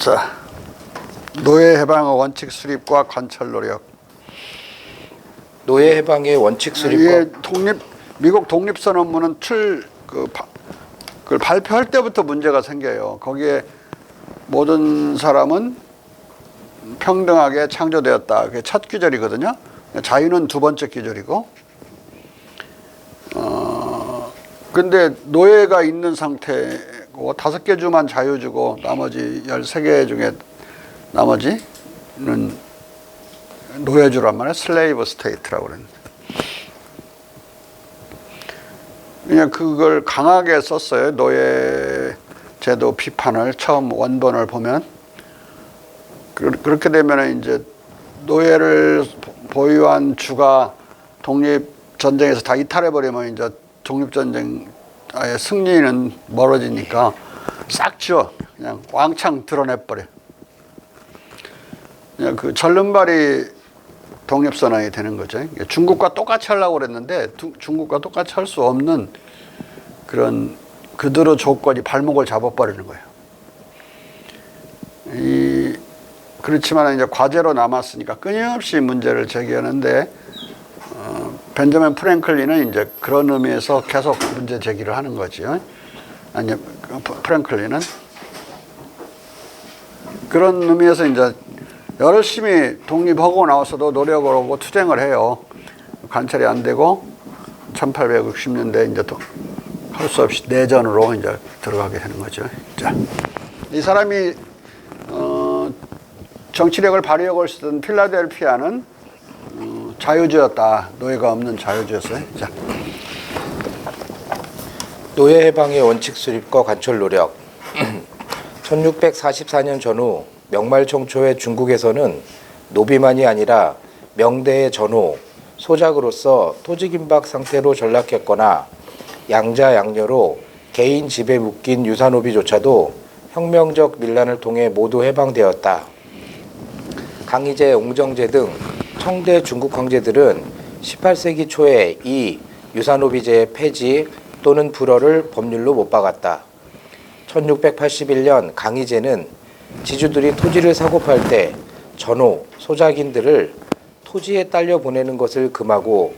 자, 노예 해방의 원칙 수립과 관철 노력. 노예 해방의 원칙 수립과 이게 미국 독립선언문은 그걸 발표할 때부터 문제가 생겨요. 거기에 모든 사람은 평등하게 창조되었다. 그게 첫 규절이거든요. 자유는 두 번째 규절이고. 근데 노예가 있는 상태고 5개 주만 자유 주고 나머지 13개 중에 나머지는 노예주란 말이에요. 슬레이브 스테이트라고 그랬는데. 그냥 그걸 강하게 썼어요. 노예 제도 비판을 처음 원본을 보면. 그렇게 되면 이제 노예를 보유한 주가 독립전쟁에서 다 이탈해버리면 이제 독립전쟁 아예 승리는 멀어지니까 싹 지워. 그냥 왕창 드러내버려. 그냥 그 절름발이 독립선언이 되는 거죠. 중국과 똑같이 하려고 그랬는데 중국과 똑같이 할 수 없는 그런 그대로 조건이 발목을 잡아버리는 거예요. 그렇지만 이제 과제로 남았으니까 끊임없이 문제를 제기하는데 벤저민 프랭클린은 이제 그런 의미에서 계속 문제 제기를 하는 거죠. 아니, 프랭클린은 그런 의미에서 이제 열심히 독립하고 나와서도 노력을 하고 투쟁을 해요. 관철이 안 되고 1860년대 이제 또 할 수 없이 내전으로 이제 들어가게 되는 거죠. 자, 이 사람이 정치력을 발휘하고 있었던 필라델피아는 자유주였다. 노예가 없는 자유주였어요. 자. 노예 해방의 원칙 수립과 관철 노력. 1644년 전후 명말 청초의 중국에서는 노비만이 아니라 명대의 전호, 소작으로서 토지긴박 상태로 전락했거나 양자 양녀로 개인 집에 묶인 유사노비조차도 혁명적 밀란을 통해 모두 해방되었다. 강희제, 옹정제 등 청대 중국 황제들은 18세기 초에 이 유사노비제의 폐지 또는 불허를 법률로 못 박았다. 1681년 강희제는 지주들이 토지를 사고 팔 때 전호, 소작인들을 토지에 딸려 보내는 것을 금하고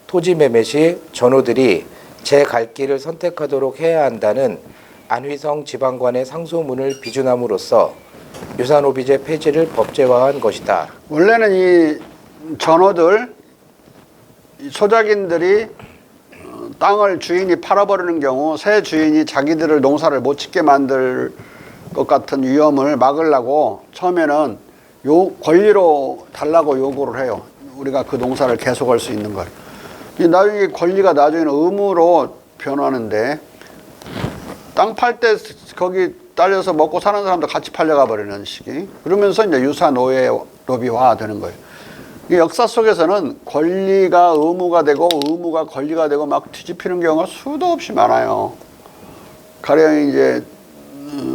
토지 매매 시 전호들이 제 갈 길을 선택하도록 해야 한다는 안휘성 지방관의 상소문을 비준함으로써 유사노비제 폐지를 법제화한 것이다. 원래는 이 전호들, 소작인들이 땅을 주인이 팔아버리는 경우 새 주인이 자기들을 농사를 못 짓게 만들 것 같은 위험을 막으려고 처음에는 권리로 달라고 요구를 해요. 우리가 그 농사를 계속할 수 있는 걸. 나중에 권리가 나중에는 의무로 변하는데 땅 팔 때 거기 딸려서 먹고 사는 사람도 같이 팔려가 버리는 시기. 그러면서 이제 유사 노예 로비화 되는 거예요. 이 역사 속에서는 권리가 의무가 되고 의무가 권리가 되고 막 뒤집히는 경우가 수도 없이 많아요. 가령 이제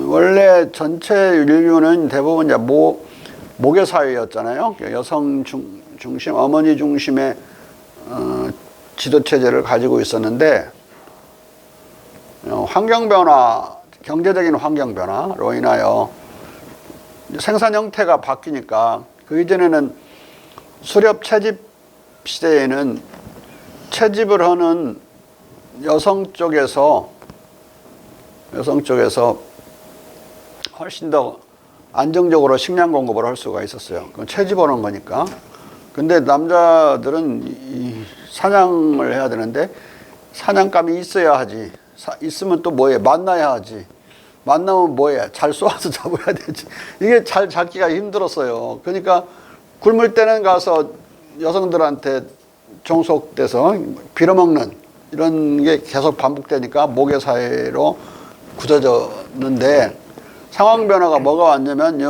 원래 전체 인류는 대부분 이제 모계 사회였잖아요. 여성 중심, 어머니 중심의 지도 체제를 가지고 있었는데 환경 변화, 경제적인 환경 변화로 인하여 생산 형태가 바뀌니까 그 이전에는 수렵 채집 시대에는 채집을 하는 여성 쪽에서 훨씬 더 안정적으로 식량 공급을 할 수가 있었어요. 그건 채집하는 거니까. 근데 남자들은 사냥을 해야 되는데 사냥감이 있어야 하지. 있으면 또 뭐해? 만나야 하지. 만나면 뭐해? 잘 쏘아서 잡아야 되지. 이게 잘 잡기가 힘들었어요. 그러니까 굶을 때는 가서 여성들한테 종속돼서 빌어먹는 이런 게 계속 반복되니까 모계사회로 굳어졌는데 상황 변화가 뭐가 왔냐면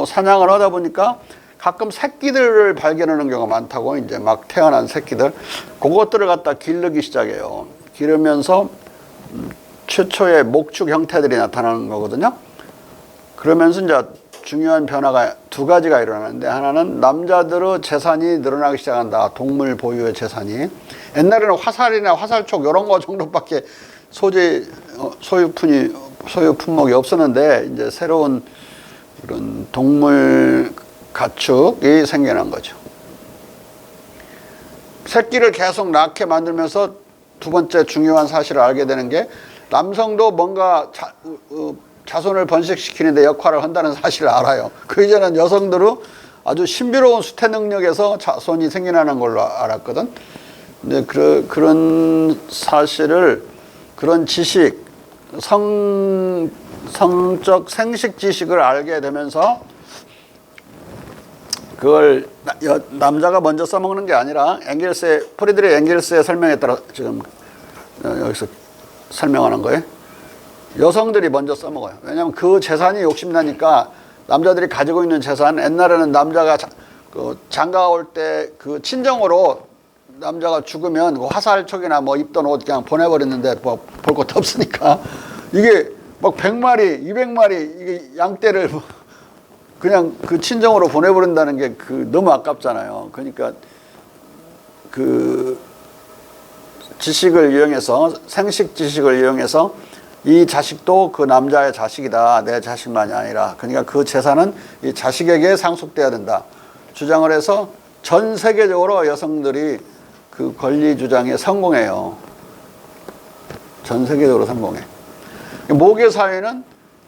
사냥을 하다 보니까 가끔 새끼들을 발견하는 경우가 많다고. 이제 막 태어난 새끼들 그것들을 갖다 기르기 시작해요. 기르면서 최초의 목축 형태들이 나타나는 거거든요. 그러면서 이제 중요한 변화가 두 가지가 일어나는데 하나는 남자들의 재산이 늘어나기 시작한다. 동물 보유의 재산이. 옛날에는 화살이나 화살촉 이런 거 정도밖에 소유 품목이 없었는데 이제 새로운 그런 동물 가축이 생겨난 거죠. 새끼를 계속 낳게 만들면서 두 번째 중요한 사실을 알게 되는 게 남성도 뭔가 자손을 번식시키는 데 역할을 한다는 사실을 알아요. 그 이전엔 여성들은 아주 신비로운 수태 능력에서 자손이 생겨나는 걸로 알았거든. 근데 그런 사실을, 그런 지식, 성적 생식 지식을 알게 되면서 그걸 남자가 먼저 써먹는 게 아니라 프리드리히 엥겔스의 설명에 따라 지금 여기서 설명하는 거예요. 여성들이 먼저 써먹어요. 왜냐하면 그 재산이 욕심나니까 남자들이 가지고 있는 재산, 옛날에는 남자가 장가 올 때 그 친정으로 남자가 죽으면 화살촉이나 뭐 입던 옷 그냥 보내버렸는데 뭐 볼 것도 없으니까 이게 막 100마리, 200마리 이게 양떼를 그냥 그 친정으로 보내버린다는 게 너무 아깝잖아요. 그러니까 그 지식을 이용해서, 생식 지식을 이용해서 이 자식도 그 남자의 자식이다. 내 자식만이 아니라. 그러니까 그 재산은 이 자식에게 상속돼야 된다. 주장을 해서 전 세계적으로 여성들이 그 권리 주장에 성공해요. 전 세계적으로 성공해. 모계 사회는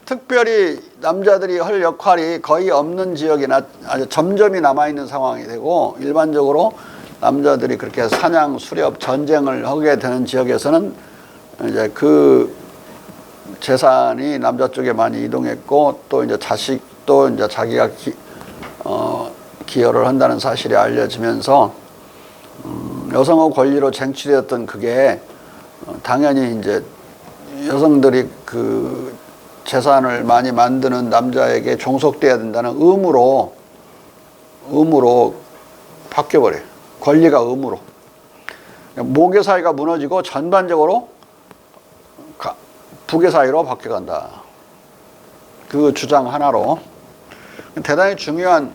특별히 남자들이 할 역할이 거의 없는 지역이나 아주 점점이 남아있는 상황이 되고, 일반적으로 남자들이 그렇게 사냥, 수렵, 전쟁을 하게 되는 지역에서는 이제 그 재산이 남자 쪽에 많이 이동했고, 또 이제 자식도 이제 자기가 기여를 한다는 사실이 알려지면서 여성의 권리로 쟁취되었던 그게 당연히 이제 여성들이 그 재산을 많이 만드는 남자에게 종속돼야 된다는 의무로 바뀌어버려요. 권리가 의무로. 모계 사회가 무너지고 전반적으로 부계 사회로 바뀌어간다. 그 주장 하나로. 대단히 중요한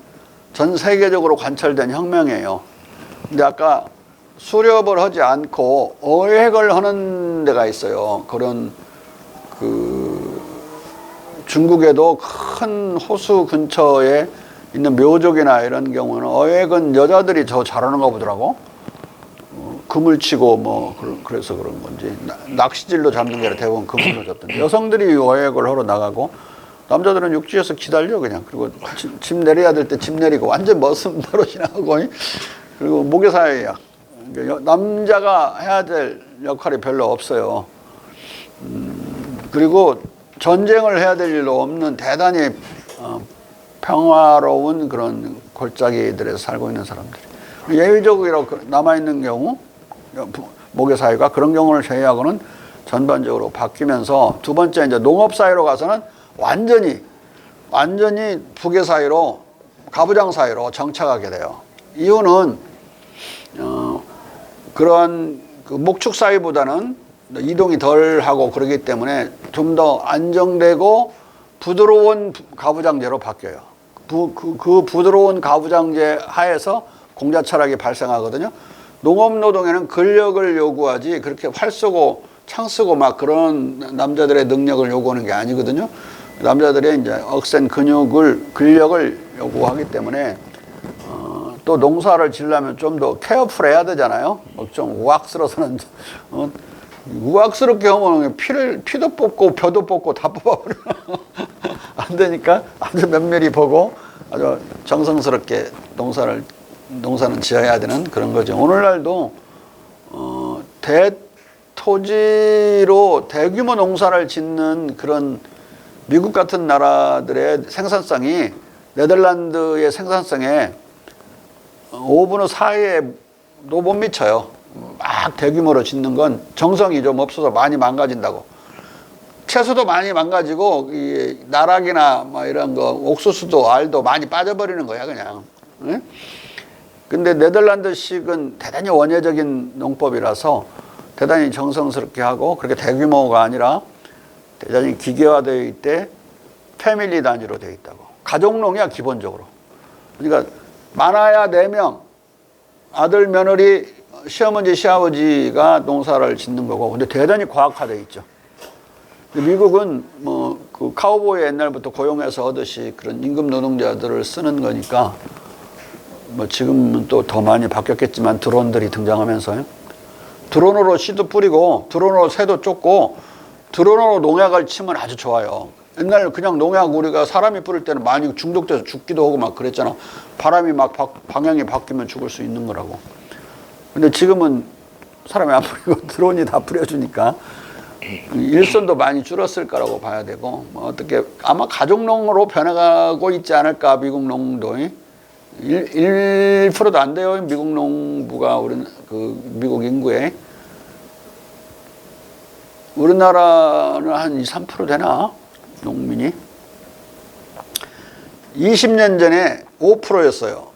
전 세계적으로 관철된 혁명이에요. 근데 아까 수렵을 하지 않고 어획을 하는 데가 있어요. 그런 중국에도 큰 호수 근처에 있는 묘족이나 이런 경우는 어획은 여자들이 더 잘하는가 보더라고. 그물 치고 뭐 그래서 그런 건지 낚시질로 잡는 게 아니라 대부분 그물로 잡던데, 여성들이 어획을 하러 나가고 남자들은 육지에서 기다려 그냥. 그리고 짐 내려야 될 때 짐 내리고 완전 머슴 노릇이나 하고. 그리고 모계사회야. 남자가 해야 될 역할이 별로 없어요. 그리고 전쟁을 해야 될 일도 없는 대단히 평화로운 그런 골짜기들에서 살고 있는 사람들이. 예외적으로 남아있는 경우, 모계사회가 그런 경우를 제외하고는 전반적으로 바뀌면서, 두 번째 이제 농업사회로 가서는 완전히 부계사회로, 가부장사회로 정착하게 돼요. 이유는 그런 목축사회보다는 이동이 덜 하고 그러기 때문에 좀 더 안정되고 부드러운 가부장제로 바뀌어요. 그 부드러운 가부장제 하에서 공자 철학이 발생하거든요. 농업노동에는 근력을 요구하지 그렇게 활 쏘고 창 쓰고 막 그런 남자들의 능력을 요구하는 게 아니거든요. 남자들의 이제 억센 근력을 요구하기 때문에 또 농사를 지으려면 좀 더 케어풀해야 되잖아요. 좀 우악스러서는 우악스럽게 하면 피도 뽑고 벼도 뽑고 다 뽑아버려. 안 되니까 아주 면밀히 보고 아주 정성스럽게 농사는 지어야 되는 그런 거죠. 오늘날도 대토지로 대규모 농사를 짓는 그런 미국 같은 나라들의 생산성이 네덜란드의 생산성에 5분의 4에도 못 미쳐요. 막 대규모로 짓는 건 정성이 좀 없어서 많이 망가진다고. 채소도 많이 망가지고 이 나락이나 뭐 이런 거 옥수수도 알도 많이 빠져버리는 거야 그냥. 응? 근데 네덜란드식은 대단히 원예적인 농법이라서 대단히 정성스럽게 하고, 그렇게 대규모가 아니라 대단히 기계화되어 있대, 패밀리 단위로 되어 있다고. 가족농이야 기본적으로. 그러니까 많아야 4명, 아들, 며느리, 시어머니, 시아버지가 농사를 짓는 거고, 근데 대단히 과학화되어 있죠. 미국은 뭐 그 카우보이 옛날부터 고용해서 하듯이 그런 임금 노동자들을 쓰는 거니까 뭐 지금은 또 더 많이 바뀌었겠지만 드론들이 등장하면서요. 드론으로 씨도 뿌리고 드론으로 새도 쫓고 드론으로 농약을 치면 아주 좋아요. 옛날 그냥 농약 우리가 사람이 뿌릴 때는 많이 중독돼서 죽기도 하고 막 그랬잖아. 바람이 막 방향이 바뀌면 죽을 수 있는 거라고. 근데 지금은 사람이 안 뿌리고 드론이 다 뿌려주니까 일손도 많이 줄었을 거라고 봐야 되고, 뭐 어떻게 아마 가족농으로 변해가고 있지 않을까. 미국 농도 1%도 안 돼요. 미국 농부가 미국 인구에. 우리나라는 한 2, 3% 되나? 농민이 20년 전에 5%였어요.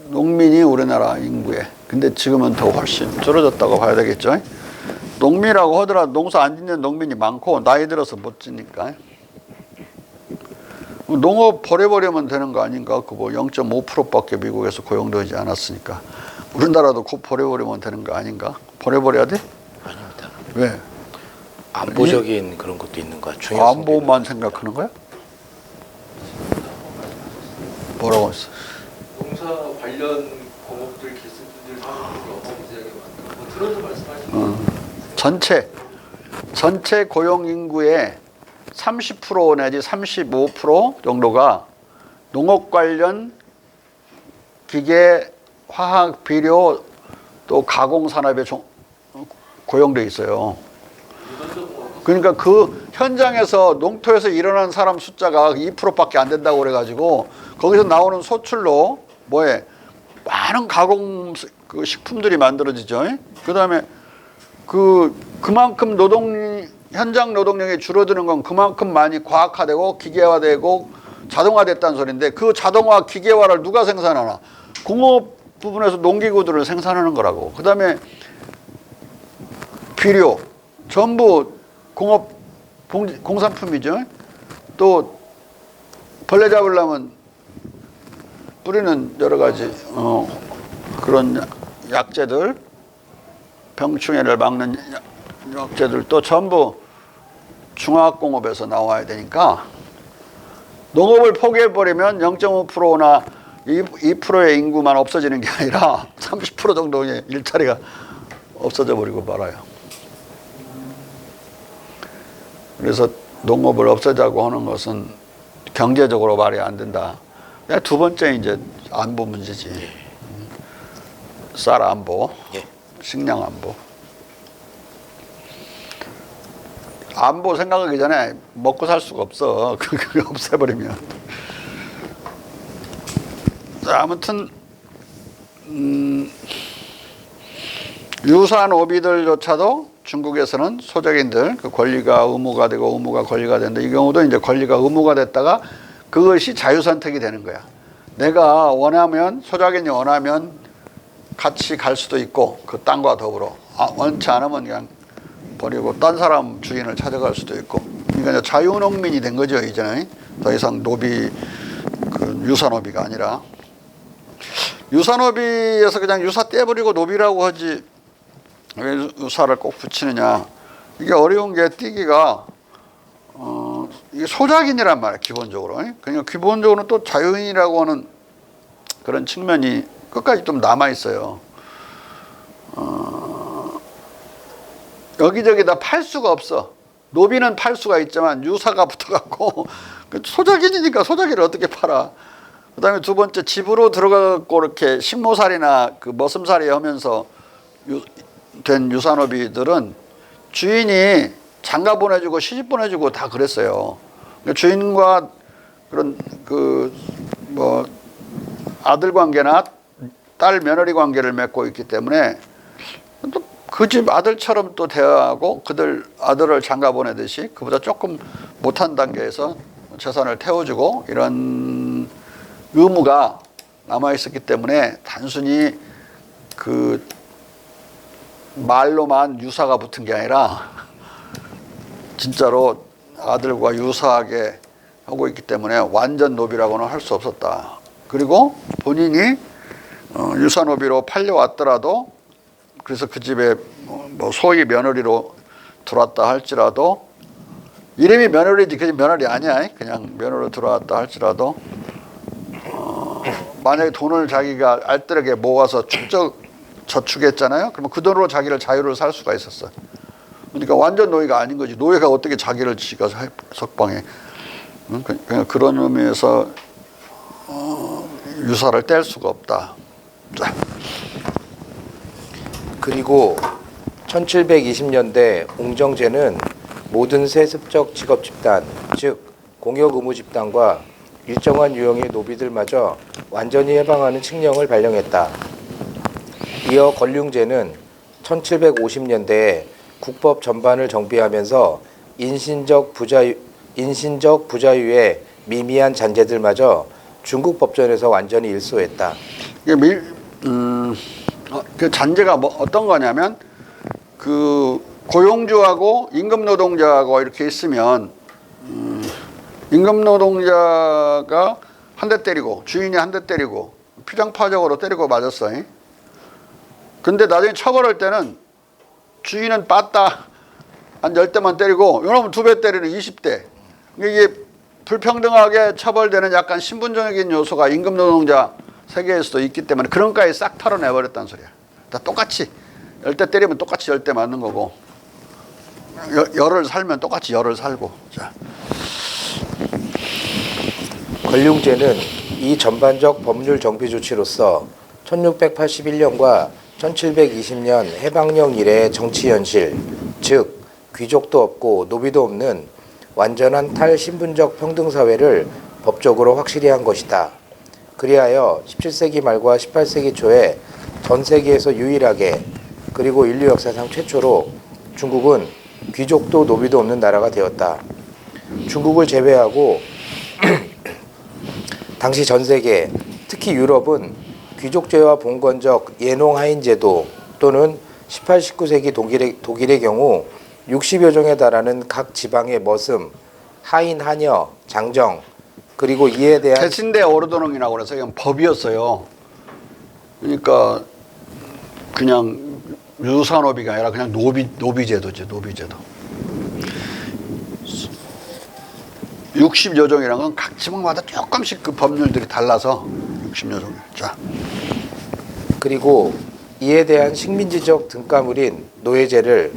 농민이 우리나라 인구에. 근데 지금은 더 훨씬 줄어졌다고 봐야 되겠죠. 농민이라고 하더라도 농사 안 짓는 농민이 많고 나이 들어서 못 짓니까. 농업 버려버리면 되는 거 아닌가? 그 뭐 0.5%밖에 미국에서 고용되지 않았으니까 우리나라도 곧 버려버리면 되는 거 아닌가? 버려버려야 돼? 아닙니다. 왜? 안보적인 그런 것도 있는 거야. 안보만 생각하는 거야? 뭐라고 했어? 농사 관련 공업들 기술들 사업들이 어마무시하게 많다. 뭐 들어도 말씀하시는 전체 고용 인구의 30% 내지 35% 정도가 농업 관련 기계, 화학, 비료 또 가공 산업에 고용돼 있어요. 그러니까 그 현장에서 농토에서 일어난 사람 숫자가 2%밖에 안 된다고 그래가지고 거기서 나오는 소출로 많은 가공 그 식품들이 만들어지죠. 그다음에 그만큼 현장 노동력이 줄어드는 건 그만큼 많이 과학화되고 기계화되고 자동화됐다는 소리인데, 그 자동화 기계화를 누가 생산하나? 공업 부분에서 농기구들을 생산하는 거라고. 그다음에 비료 전부 공산품이죠. 또 벌레 잡으려면 뿌리는 여러 가지 그런 약재들, 병충해를 막는 약재들 또 전부 중화학공업에서 나와야 되니까 농업을 포기해버리면 0.5%나 2%의 인구만 없어지는 게 아니라 30% 정도의 일자리가 없어져 버리고 말아요. 그래서 농업을 없애자고 하는 것은 경제적으로 말이 안 된다. 두 번째 이제 안보 문제지. 쌀 안보, 식량 안보. 안보 생각하기 전에 먹고 살 수가 없어. 그거 없애버리면. 자, 아무튼 유사노비들조차도 중국에서는 소작인들 그 권리가 의무가 되고 의무가 권리가 된다. 이 경우도 이제 권리가 의무가 됐다가 그것이 자유선택이 되는 거야. 내가 원하면, 소작인이 원하면 같이 갈 수도 있고 그 땅과 더불어, 원치 않으면 그냥 버리고 딴 사람 주인을 찾아갈 수도 있고. 그러니까 자유농민이 된 거죠. 이제는 더 이상 유사노비가 아니라. 유사노비에서 그냥 유사 떼버리고 노비라고 하지 왜 유사를 꼭 붙이느냐. 이게 어려운 게 띄기가 이게 소작인이란 말이야. 기본적으로. 그러니까 기본적으로는 또 자유인이라고 하는 그런 측면이 끝까지 좀 남아 있어요. 여기저기 다 팔 수가 없어. 노비는 팔 수가 있지만 유사가 붙어갖고 소작인이니까 소작인을 어떻게 팔아. 그 다음에 두 번째, 집으로 들어가고 이렇게 식모살이나 그 머슴살이 하면서 된 유사노비들은 주인이 장가 보내주고 시집 보내주고 다 그랬어요. 그러니까 주인과 그런 아들 관계나 딸 며느리 관계를 맺고 있기 때문에 또 그 집 아들처럼 또 대하고 그들 아들을 장가 보내듯이 그보다 조금 못한 단계에서 재산을 태워주고 이런 의무가 남아 있었기 때문에 단순히 그 말로만 유사가 붙은 게 아니라 진짜로 아들과 유사하게 하고 있기 때문에 완전 노비라고는 할 수 없었다. 그리고 본인이 유사노비로 팔려왔더라도, 그래서 그 집에 뭐 소위 며느리로 들어왔다 할지라도 이름이 며느리지 그게 며느리 아니야. 그냥 며느리로 들어왔다 할지라도 만약에 돈을 자기가 알뜰하게 모아서 저축했잖아요. 그러면 그 돈으로 자기를 자유를 살 수가 있었어. 그러니까 완전 노예가 아닌 거지. 노예가 어떻게 자기를 지가 석방해. 그냥 그런 의미에서 유사를 뗄 수가 없다. 자. 그리고 1720년대 옹정제는 모든 세습적 직업 집단, 즉 공역 의무 집단과 일정한 유형의 노비들마저 완전히 해방하는 칙령을 발령했다. 이어 권륭제는 1750년대에 국법 전반을 정비하면서 인신적 부자유의 미미한 잔재들마저 중국 법전에서 완전히 일소했다. 그 잔재가 어떤 거냐면 그 고용주하고 임금 노동자하고 이렇게 있으면 임금 노동자가 한 대 때리고 주인이 한 대 때리고 피장파적으로 때리고 맞았어. 근데 나중에 처벌할 때는 주인은 빠따 한 10대만 때리고 이놈은 2배 때리는 20대. 이게 불평등하게 처벌되는 약간 신분적인 요소가 임금 노동자 세계에서도 있기 때문에 그런 까지 싹 털어내버렸다는 소리야. 다 똑같이 10대 때리면 똑같이 10대 맞는 거고 열을 살면 똑같이 열을 살고. 자. 권륭제는 이 전반적 법률 정비 조치로서 1681년과 1720년 해방령 이래의 정치 현실, 즉 귀족도 없고 노비도 없는 완전한 탈신분적 평등사회를 법적으로 확실히 한 것이다. 그리하여 17세기 말과 18세기 초에 전 세계에서 유일하게 그리고 인류 역사상 최초로 중국은 귀족도 노비도 없는 나라가 되었다. 중국을 제외하고 당시 전 세계, 특히 유럽은 귀족제와 봉건적 예농하인제도 또는 18, 19세기 독일의 경우 60여 종에 달하는 각 지방의 머슴, 하인, 하녀, 장정 그리고 이에 대한 대신대 오르도농이라고 그래서 그냥 법이었어요. 그러니까 그냥 유사노비가 아니라 그냥 노비제도지, 노비제도. 60여 종이라는 건 각 지방마다 조금씩 그 법률들이 달라서 60여 종. 자. 그리고 이에 대한 식민지적 등가물인 노예제를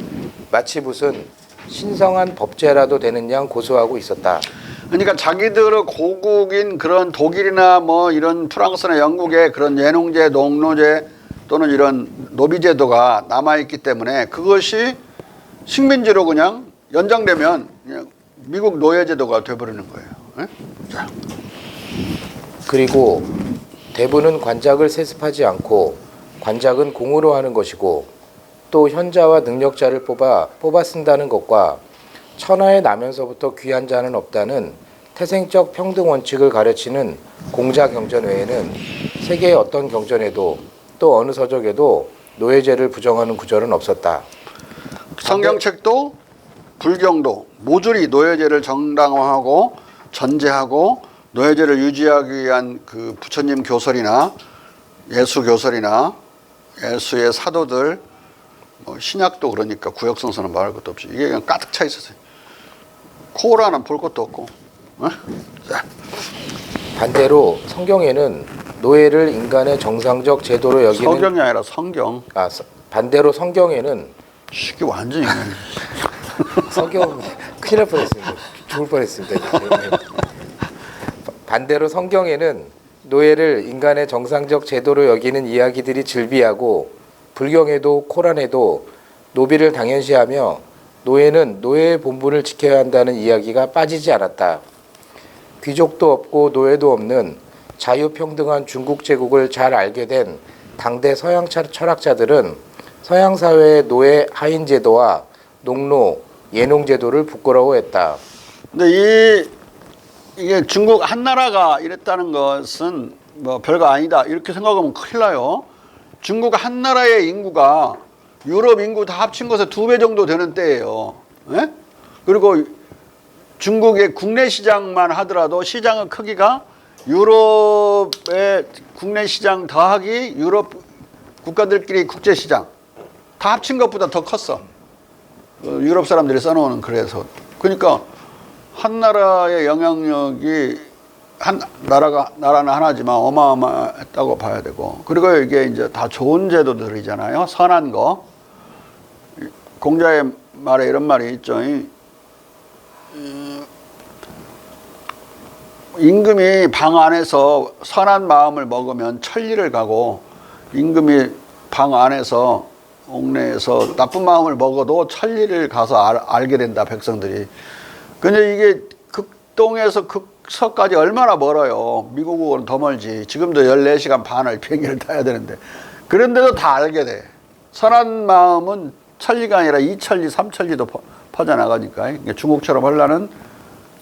마치 무슨 신성한 법제라도 되는 양 고소하고 있었다. 그러니까 자기들의 고국인 그런 독일이나 뭐 이런 프랑스나 영국의 그런 예농제, 농노제 또는 이런 노비제도가 남아있기 때문에 그것이 식민지로 그냥 연장되면 그냥 미국 노예제도가 돼버리는 거예요. 네? 자. 그리고 대부는 관작을 세습하지 않고 관작은 공으로 하는 것이고 또 현자와 능력자를 뽑아 쓴다는 것과 천하에 나면서부터 귀한 자는 없다는 태생적 평등 원칙을 가르치는 공자 경전 외에는 세계의 어떤 경전에도 또 어느 서적에도 노예제를 부정하는 구절은 없었다. 성경책도 불경도 모조리 노예제를 정당화하고 전제하고 노예제를 유지하기 위한 그 부처님 교설이나 예수 교설이나 예수의 사도들 뭐 신약도 그러니까 구역성서는 말할 것도 없이 이게 그냥 가득 차 있었어요. 코라는 볼 것도 없고. 어? 반대로 성경에는 노예를 인간의 정상적 제도로 여기는 성경이 아니라 성경. 반대로 성경에는 이게 완전히 성경 큰일 날 뻔했습니다. 죽을 뻔했습니다. 반대로 성경에는 노예를 인간의 정상적 제도로 여기는 이야기들이 즐비하고 불경에도 코란에도 노비를 당연시하며 노예는 노예의 본분을 지켜야 한다는 이야기가 빠지지 않았다. 귀족도 없고 노예도 없는 자유평등한 중국 제국을 잘 알게 된 당대 서양 철학자들은 서양 사회의 노예 하인 제도와 농노 예농 제도를 부끄러워했다. 근데 이게 중국 한 나라가 이랬다는 것은 뭐 별거 아니다 이렇게 생각하면 큰일 나요. 중국 한 나라의 인구가 유럽 인구 다 합친 것에 2배 정도 되는 때예요. 예? 그리고 중국의 국내 시장만 하더라도 시장의 크기가 유럽의 국내 시장 더하기 유럽 국가들끼리 국제 시장 다 합친 것보다 더 컸어. 유럽 사람들이 써놓은 그래서 그러니까 한 나라의 영향력이 나라는 하나지만 어마어마했다고 봐야 되고, 그리고 이게 이제 다 좋은 제도들이잖아요. 선한 거. 공자의 말에 이런 말이 있죠. 임금이 방 안에서 선한 마음을 먹으면 천리를 가고, 임금이 방 안에서 옥내에서 나쁜 마음을 먹어도 천리를 가서 알게 된다, 백성들이. 근데 이게 극동에서 극서까지 얼마나 멀어요. 미국은 더 멀지. 지금도 14시간 반을 비행기를 타야 되는데. 그런데도 다 알게 돼. 선한 마음은 천리가 아니라 2천리, 3천리도 퍼져나가니까. 중국처럼 하려는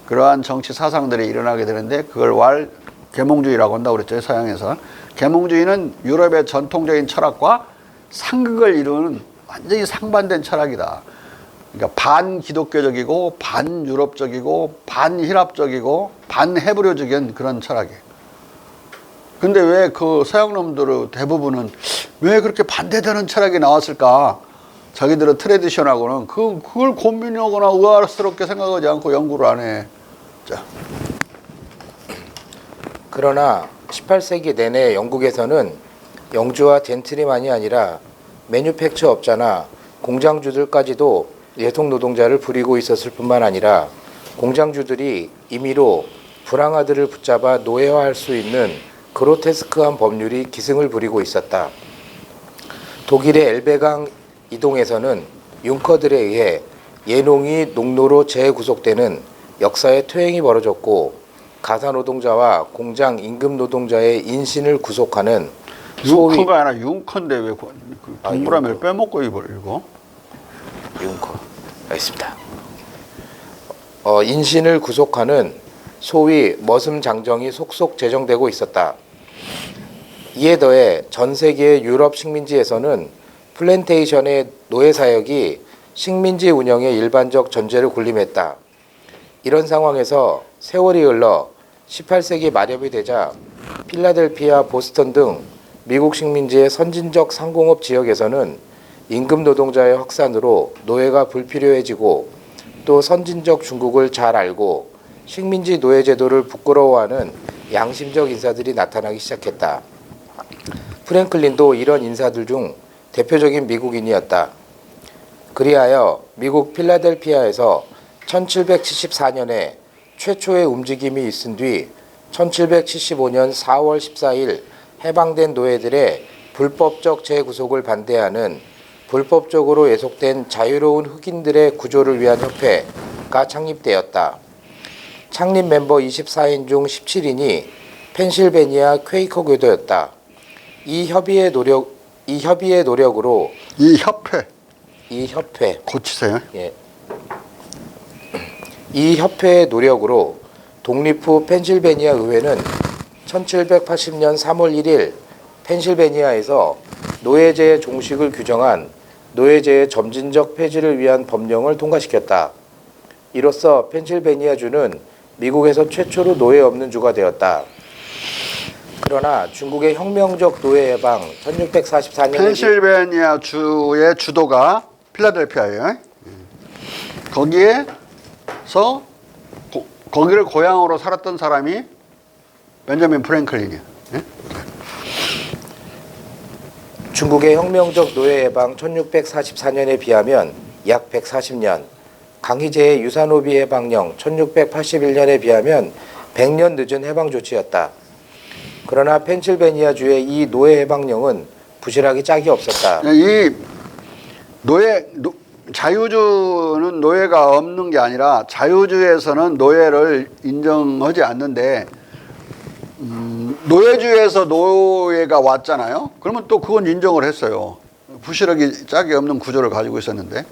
그러한 정치 사상들이 일어나게 되는데, 그걸 계몽주의라고 한다고 그랬죠, 서양에서. 계몽주의는 유럽의 전통적인 철학과 상극을 이루는 완전히 상반된 철학이다. 그러니까 반기독교적이고 반유럽적이고 반히랍적이고 반헤브리어적인 그런 철학이에요. 근데 왜 그 서양 놈들의 대부분은 왜 그렇게 반대되는 철학이 나왔을까? 자기들은 트레디션하고는 그걸 고민하거나 의아스럽게 생각하지 않고 연구를 안 해. 자. 그러나 18세기 내내 영국에서는 영주와 젠틀리만이 아니라 매뉴팩처 업자나 공장주들까지도 예속 노동자를 부리고 있었을 뿐만 아니라, 공장주들이 임의로 불황아들을 붙잡아 노예화할 수 있는 그로테스크한 법률이 기승을 부리고 있었다. 독일의 엘베강 이동에서는 융커들에 의해 예농이 농노로 재구속되는 역사의 퇴행이 벌어졌고, 가사노동자와 공장 임금 노동자의 인신을 구속하는 소위 융커가 아니라 융커인데 왜 동그라미를 빼먹고 읽어? 융커 알겠습니다. 인신을 구속하는 소위 머슴 장정이 속속 제정되고 있었다. 이에 더해 전 세계의 유럽 식민지에서는 플랜테이션의 노예 사역이 식민지 운영의 일반적 전제를 군림했다. 이런 상황에서 세월이 흘러 18세기 말엽이 되자 필라델피아, 보스턴 등 미국 식민지의 선진적 상공업 지역에서는 임금 노동자의 확산으로 노예가 불필요해지고, 또 선진적 중국을 잘 알고 식민지 노예 제도를 부끄러워하는 양심적 인사들이 나타나기 시작했다. 프랭클린도 이런 인사들 중 대표적인 미국인이었다. 그리하여 미국 필라델피아에서 1774년에 최초의 움직임이 있은 뒤 1775년 4월 14일 해방된 노예들의 불법적 재구속을 반대하는 불법적으로 예속된 자유로운 흑인들의 구조를 위한 협회가 창립되었다. 창립 멤버 24인 중 17인이 펜실베니아 퀘이커 교도였다. 이 협의의 노력으로 이 협회 고치세요. 예. 이 협회의 노력으로 독립 후 펜실베니아 의회는 1780년 3월 1일 펜실베니아에서 노예제의 종식을 규정한 노예제의 점진적 폐지를 위한 법령을 통과시켰다. 이로써 펜실베니아주는 미국에서 최초로 노예 없는 주가 되었다. 그러나 중국의 혁명적 노예 해방 1644년 펜실베니아 주의 주도가 필라델피아예요. 거기에서 거기를 고향으로 살았던 사람이 벤자민 프랭클린이야. 중국의 혁명적 노예 해방 1644년에 비하면 약 140년, 강희제의 유사노비 해방령 1681년에 비하면 100년 늦은 해방 조치였다. 그러나 펜실베니아주의 이 노예 해방령은 부실하기 짝이 없었다. 이 자유주는 노예가 없는 게 아니라 자유주에서는 노예를 인정하지 않는데, 노예주에서 노예가 왔잖아요. 그러면 또 그건 인정을 했어요. 부실하기 짝이 없는 구조를 가지고 있었는데,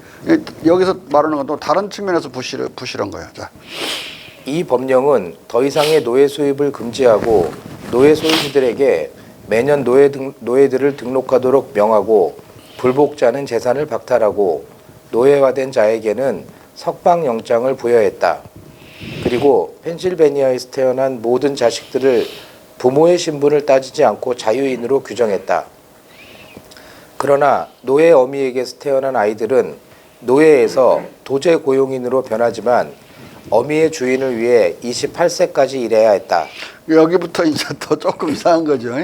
여기서 말하는 건 또 다른 측면에서 부실한 거예요. 자. 이 법령은 더 이상의 노예 수입을 금지하고 노예 소유주들에게 매년 노예들을 등록하도록 명하고, 불복자는 재산을 박탈하고 노예화된 자에게는 석방영장을 부여했다. 그리고 펜실베니아에서 태어난 모든 자식들을 부모의 신분을 따지지 않고 자유인으로 규정했다. 그러나 노예 어미에게서 태어난 아이들은 노예에서 도제 고용인으로 변하지만 어미의 주인을 위해 28세까지 일해야 했다. 여기부터 이제 더 조금 이상한 거죠.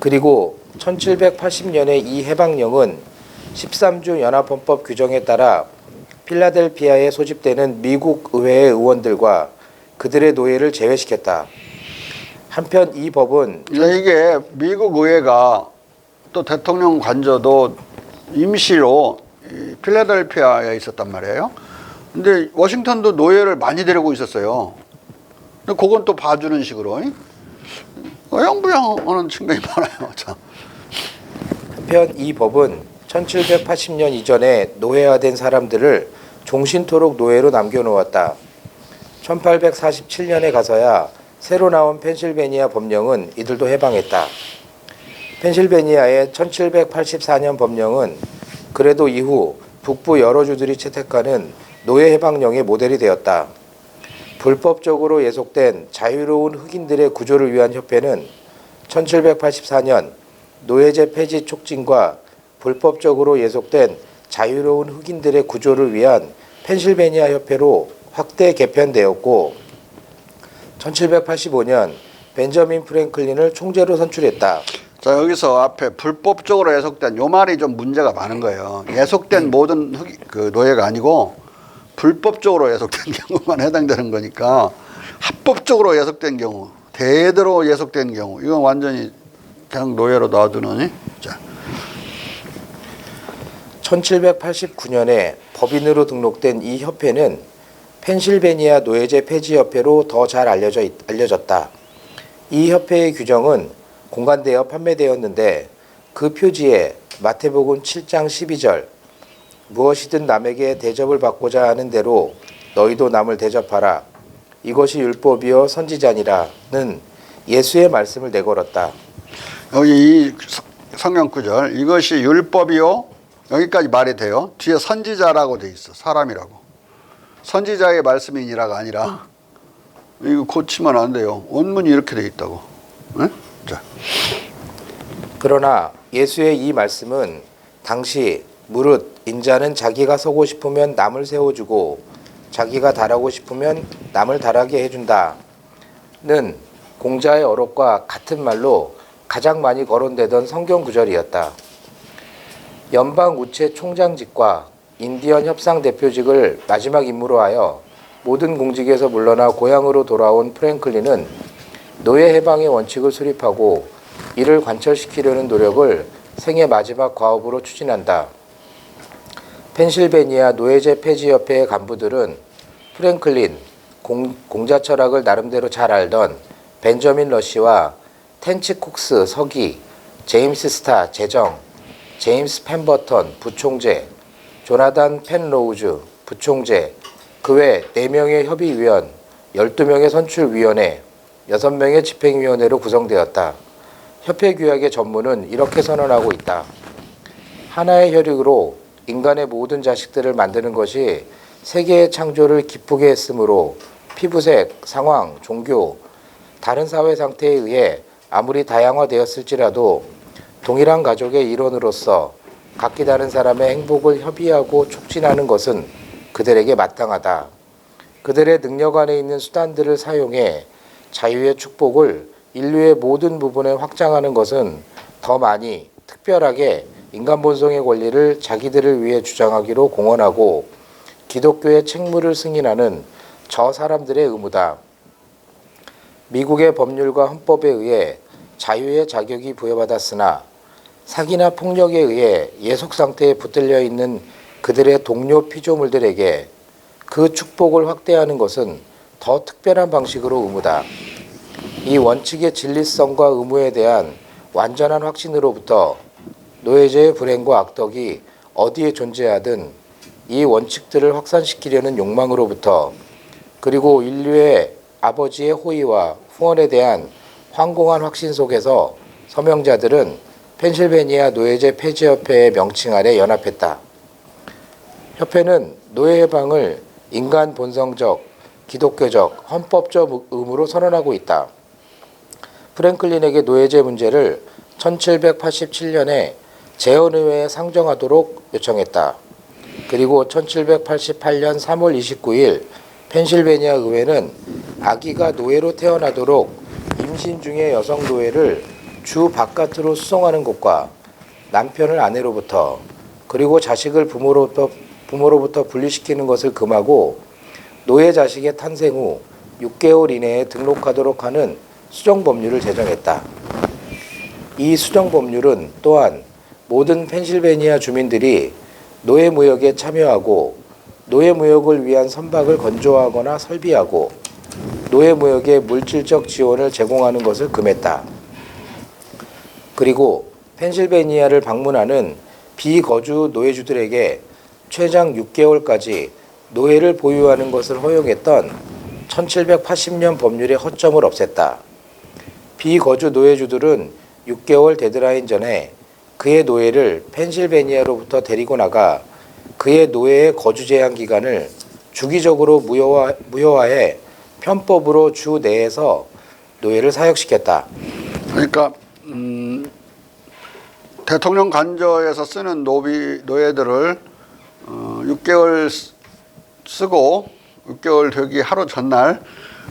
그리고 1780년에 이 해방령은 13주 연합헌법 규정에 따라 필라델피아에 소집되는 미국 의회의 의원들과 그들의 노예를 제외시켰다. 한편 이 법은 이게 미국 의회가 또 대통령 관저도 임시로 이 필라델피아에 있었단 말이에요. 근데 워싱턴도 노예를 많이 데리고 있었어요. 근데 그건 또 봐주는 식으로 어영부영하는 측면이 많아요. 참. 한편 이 법은 1780년 이전에 노예화된 사람들을 종신토록 노예로 남겨놓았다. 1847년에 가서야 새로 나온 펜실베니아 법령은 이들도 해방했다. 펜실베니아의 1784년 법령은 그래도 이후 북부 여러 주들이 채택하는 노예 해방령의 모델이 되었다. 불법적으로 예속된 자유로운 흑인들의 구조를 위한 협회는 1784년 노예제 폐지 촉진과 불법적으로 예속된 자유로운 흑인들의 구조를 위한 펜실베니아 협회로 확대 개편되었고 1785년 벤저민 프랭클린을 총재로 선출했다. 자, 여기서 앞에 불법적으로 예속된 요 말이 좀 문제가 많은 거예요. 예속된 모든 그 노예가 아니고 불법적으로 예속된 경우만 해당되는 거니까 합법적으로 예속된 경우, 대대로 예속된 경우 이건 완전히 그냥 노예로 놔두는. 자. 1789년에 법인으로 등록된 이 협회는 펜실베니아 노예제 폐지 협회로 더 잘 알려졌다. 이 협회의 규정은 공간되어 판매되었는데 그 표지에 마태복음 7장 12절 무엇이든 남에게 대접을 받고자 하는 대로 너희도 남을 대접하라. 이것이 율법이요 선지자니라는 예수의 말씀을 내걸었다. 여기 이 성경 구절 이것이 율법이요 여기까지 말이 돼요. 뒤에 선지자라고 돼 있어. 사람이라고. 선지자의 말씀이니라가 아니라 이거 고치면 안 돼요. 원문이 이렇게 돼 있다고. 네? 자. 그러나 예수의 이 말씀은 당시 무릇 인자는 자기가 서고 싶으면 남을 세워주고 자기가 달하고 싶으면 남을 달하게 해준다는 공자의 어록과 같은 말로 가장 많이 거론되던 성경 구절이었다. 연방 우체 총장직과 인디언 협상 대표직을 마지막 임무로 하여 모든 공직에서 물러나 고향으로 돌아온 프랭클린은 노예 해방의 원칙을 수립하고 이를 관철시키려는 노력을 생애 마지막 과업으로 추진한다. 펜실베니아 노예제 폐지협회의 간부들은 프랭클린, 공자 철학을 나름대로 잘 알던 벤저민 러시와 텐치 콕스 서기, 제임스 스타 재정, 제임스 펜버턴 부총재, 조나단 펜로우즈 부총재, 그 외 4명의 협의위원, 12명의 선출위원회, 6명의 집행위원회로 구성되었다. 협회 규약의 전문은 이렇게 선언하고 있다. 하나의 혈육으로 인간의 모든 자식들을 만드는 것이 세계의 창조를 기쁘게 했으므로 피부색, 상황, 종교, 다른 사회 상태에 의해 아무리 다양화되었을지라도 동일한 가족의 일원으로서 각기 다른 사람의 행복을 협의하고 촉진하는 것은 그들에게 마땅하다. 그들의 능력 안에 있는 수단들을 사용해 자유의 축복을 인류의 모든 부분에 확장하는 것은 더 많이 특별하게 인간 본성의 권리를 자기들을 위해 주장하기로 공언하고 기독교의 책무를 승인하는 저 사람들의 의무다. 미국의 법률과 헌법에 의해 자유의 자격이 부여받았으나 사기나 폭력에 의해 예속 상태에 붙들려 있는 그들의 동료 피조물들에게 그 축복을 확대하는 것은 더 특별한 방식으로 의무다. 이 원칙의 진리성과 의무에 대한 완전한 확신으로부터 노예제의 불행과 악덕이 어디에 존재하든 이 원칙들을 확산시키려는 욕망으로부터 그리고 인류의 아버지의 호의와 후원에 대한 황공한 확신 속에서 서명자들은 펜실베니아 노예제 폐지협회의 명칭 아래 연합했다. 협회는 노예 해방을 인간 본성적, 기독교적, 헌법적 의무로 선언하고 있다. 프랭클린에게 노예제 문제를 1787년에 재헌의회에 상정하도록 요청했다. 그리고 1788년 3월 29일 펜실베니아 의회는 아기가 노예로 태어나도록 임신 중의 여성 노예를 주 바깥으로 수송하는 것과 남편을 아내로부터 그리고 자식을 부모로부터 분리시키는 것을 금하고 노예 자식의 탄생 후 6개월 이내에 등록하도록 하는 수정 법률을 제정했다. 이 수정 법률은 또한 모든 펜실베니아 주민들이 노예 무역에 참여하고 노예 무역을 위한 선박을 건조하거나 설비하고 노예 무역에 물질적 지원을 제공하는 것을 금했다. 그리고 펜실베니아를 방문하는 비거주 노예주들에게 최장 6개월까지 노예를 보유하는 것을 허용했던 1780년 법률의 허점을 없앴다. 비거주 노예주들은 6개월 데드라인 전에 그의 노예를 펜실베니아로부터 데리고 나가 그의 노예의 거주 제한 기간을 주기적으로 무효화해 편법으로 주 내에서 노예를 사역시켰다. 그러니까 대통령 관저에서 쓰는 노예들을 6개월 쓰고 6개월 되기 하루 전날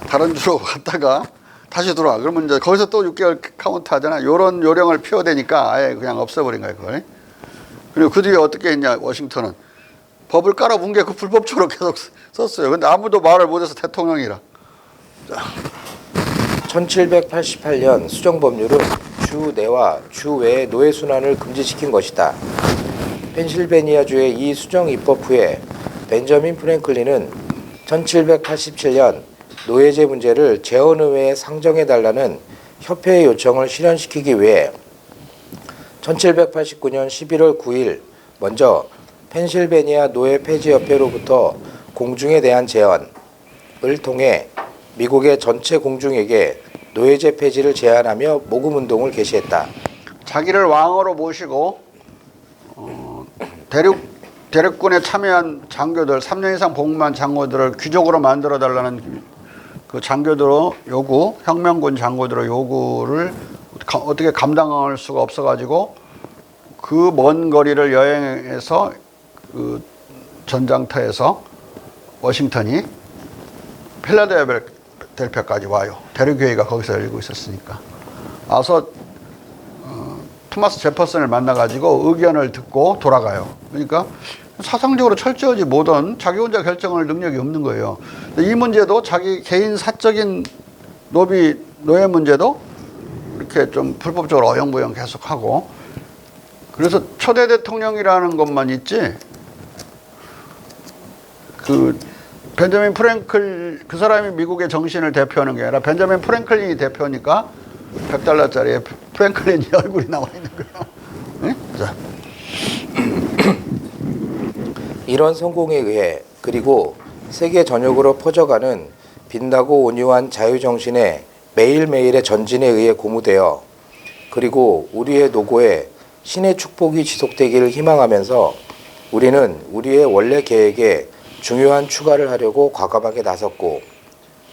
다른 주로 갔다가 다시 들어와. 그러면 이제 거기서 또 6개월 카운트 하잖아. 이런 요령을 피워대니까 아예 그냥 없애버린 거야, 그걸. 그리고 그 뒤에 어떻게 했냐, 워싱턴은. 법을 깔아본 게 그 불법적으로 계속 썼어요. 근데 아무도 말을 못해서 대통령이라. 자. 1788년 수정법률은 주 내와 주 외의 노예 순환을 금지시킨 것이다. 펜실베니아주의 이 수정 입법 후에 벤저민 프랭클린은 1787년 노예제 문제를 재헌의회에 상정해달라는 협회의 요청을 실현시키기 위해 1789년 11월 9일 먼저 펜실베니아 노예 폐지협회로부터 공중에 대한 제언을 통해 미국의 전체 공중에게 노예제 폐지를 제안하며 모금운동을 개시했다. 자기를 왕으로 모시고 대륙군에 참여한 장교들, 3년 이상 복무한 장교들을 귀족으로 만들어달라는 그 장교들의 요구, 혁명군 장교들의 요구를 어떻게 감당할 수가 없어가지고 그 먼 거리를 여행해서 그 전장터에서 워싱턴이 필라델피아까지 와요. 대륙회의가 거기서 열리고 있었으니까. 와서 토마스 제퍼슨을 만나가지고 의견을 듣고 돌아가요. 그러니까 사상적으로 철저하지 못한 자기 혼자 결정할 능력이 없는 거예요. 이 문제도 자기 개인 사적인 노예 문제도 이렇게 좀 불법적으로 어영부영 계속하고, 그래서 초대 대통령이라는 것만 있지 그 벤저민 프랭클, 그 사람이 미국의 정신을 대표하는 게 아니라 벤저민 프랭클린이 대표니까 $100짜리에 프랭클린이 얼굴이 나와 있는 거예요. 네? 자. 이런 성공에 의해 그리고 세계 전역으로 퍼져가는 빛나고 온유한 자유정신의 매일매일의 전진에 의해 고무되어 그리고 우리의 노고에 신의 축복이 지속되기를 희망하면서 우리는 우리의 원래 계획에 중요한 추가를 하려고 과감하게 나섰고,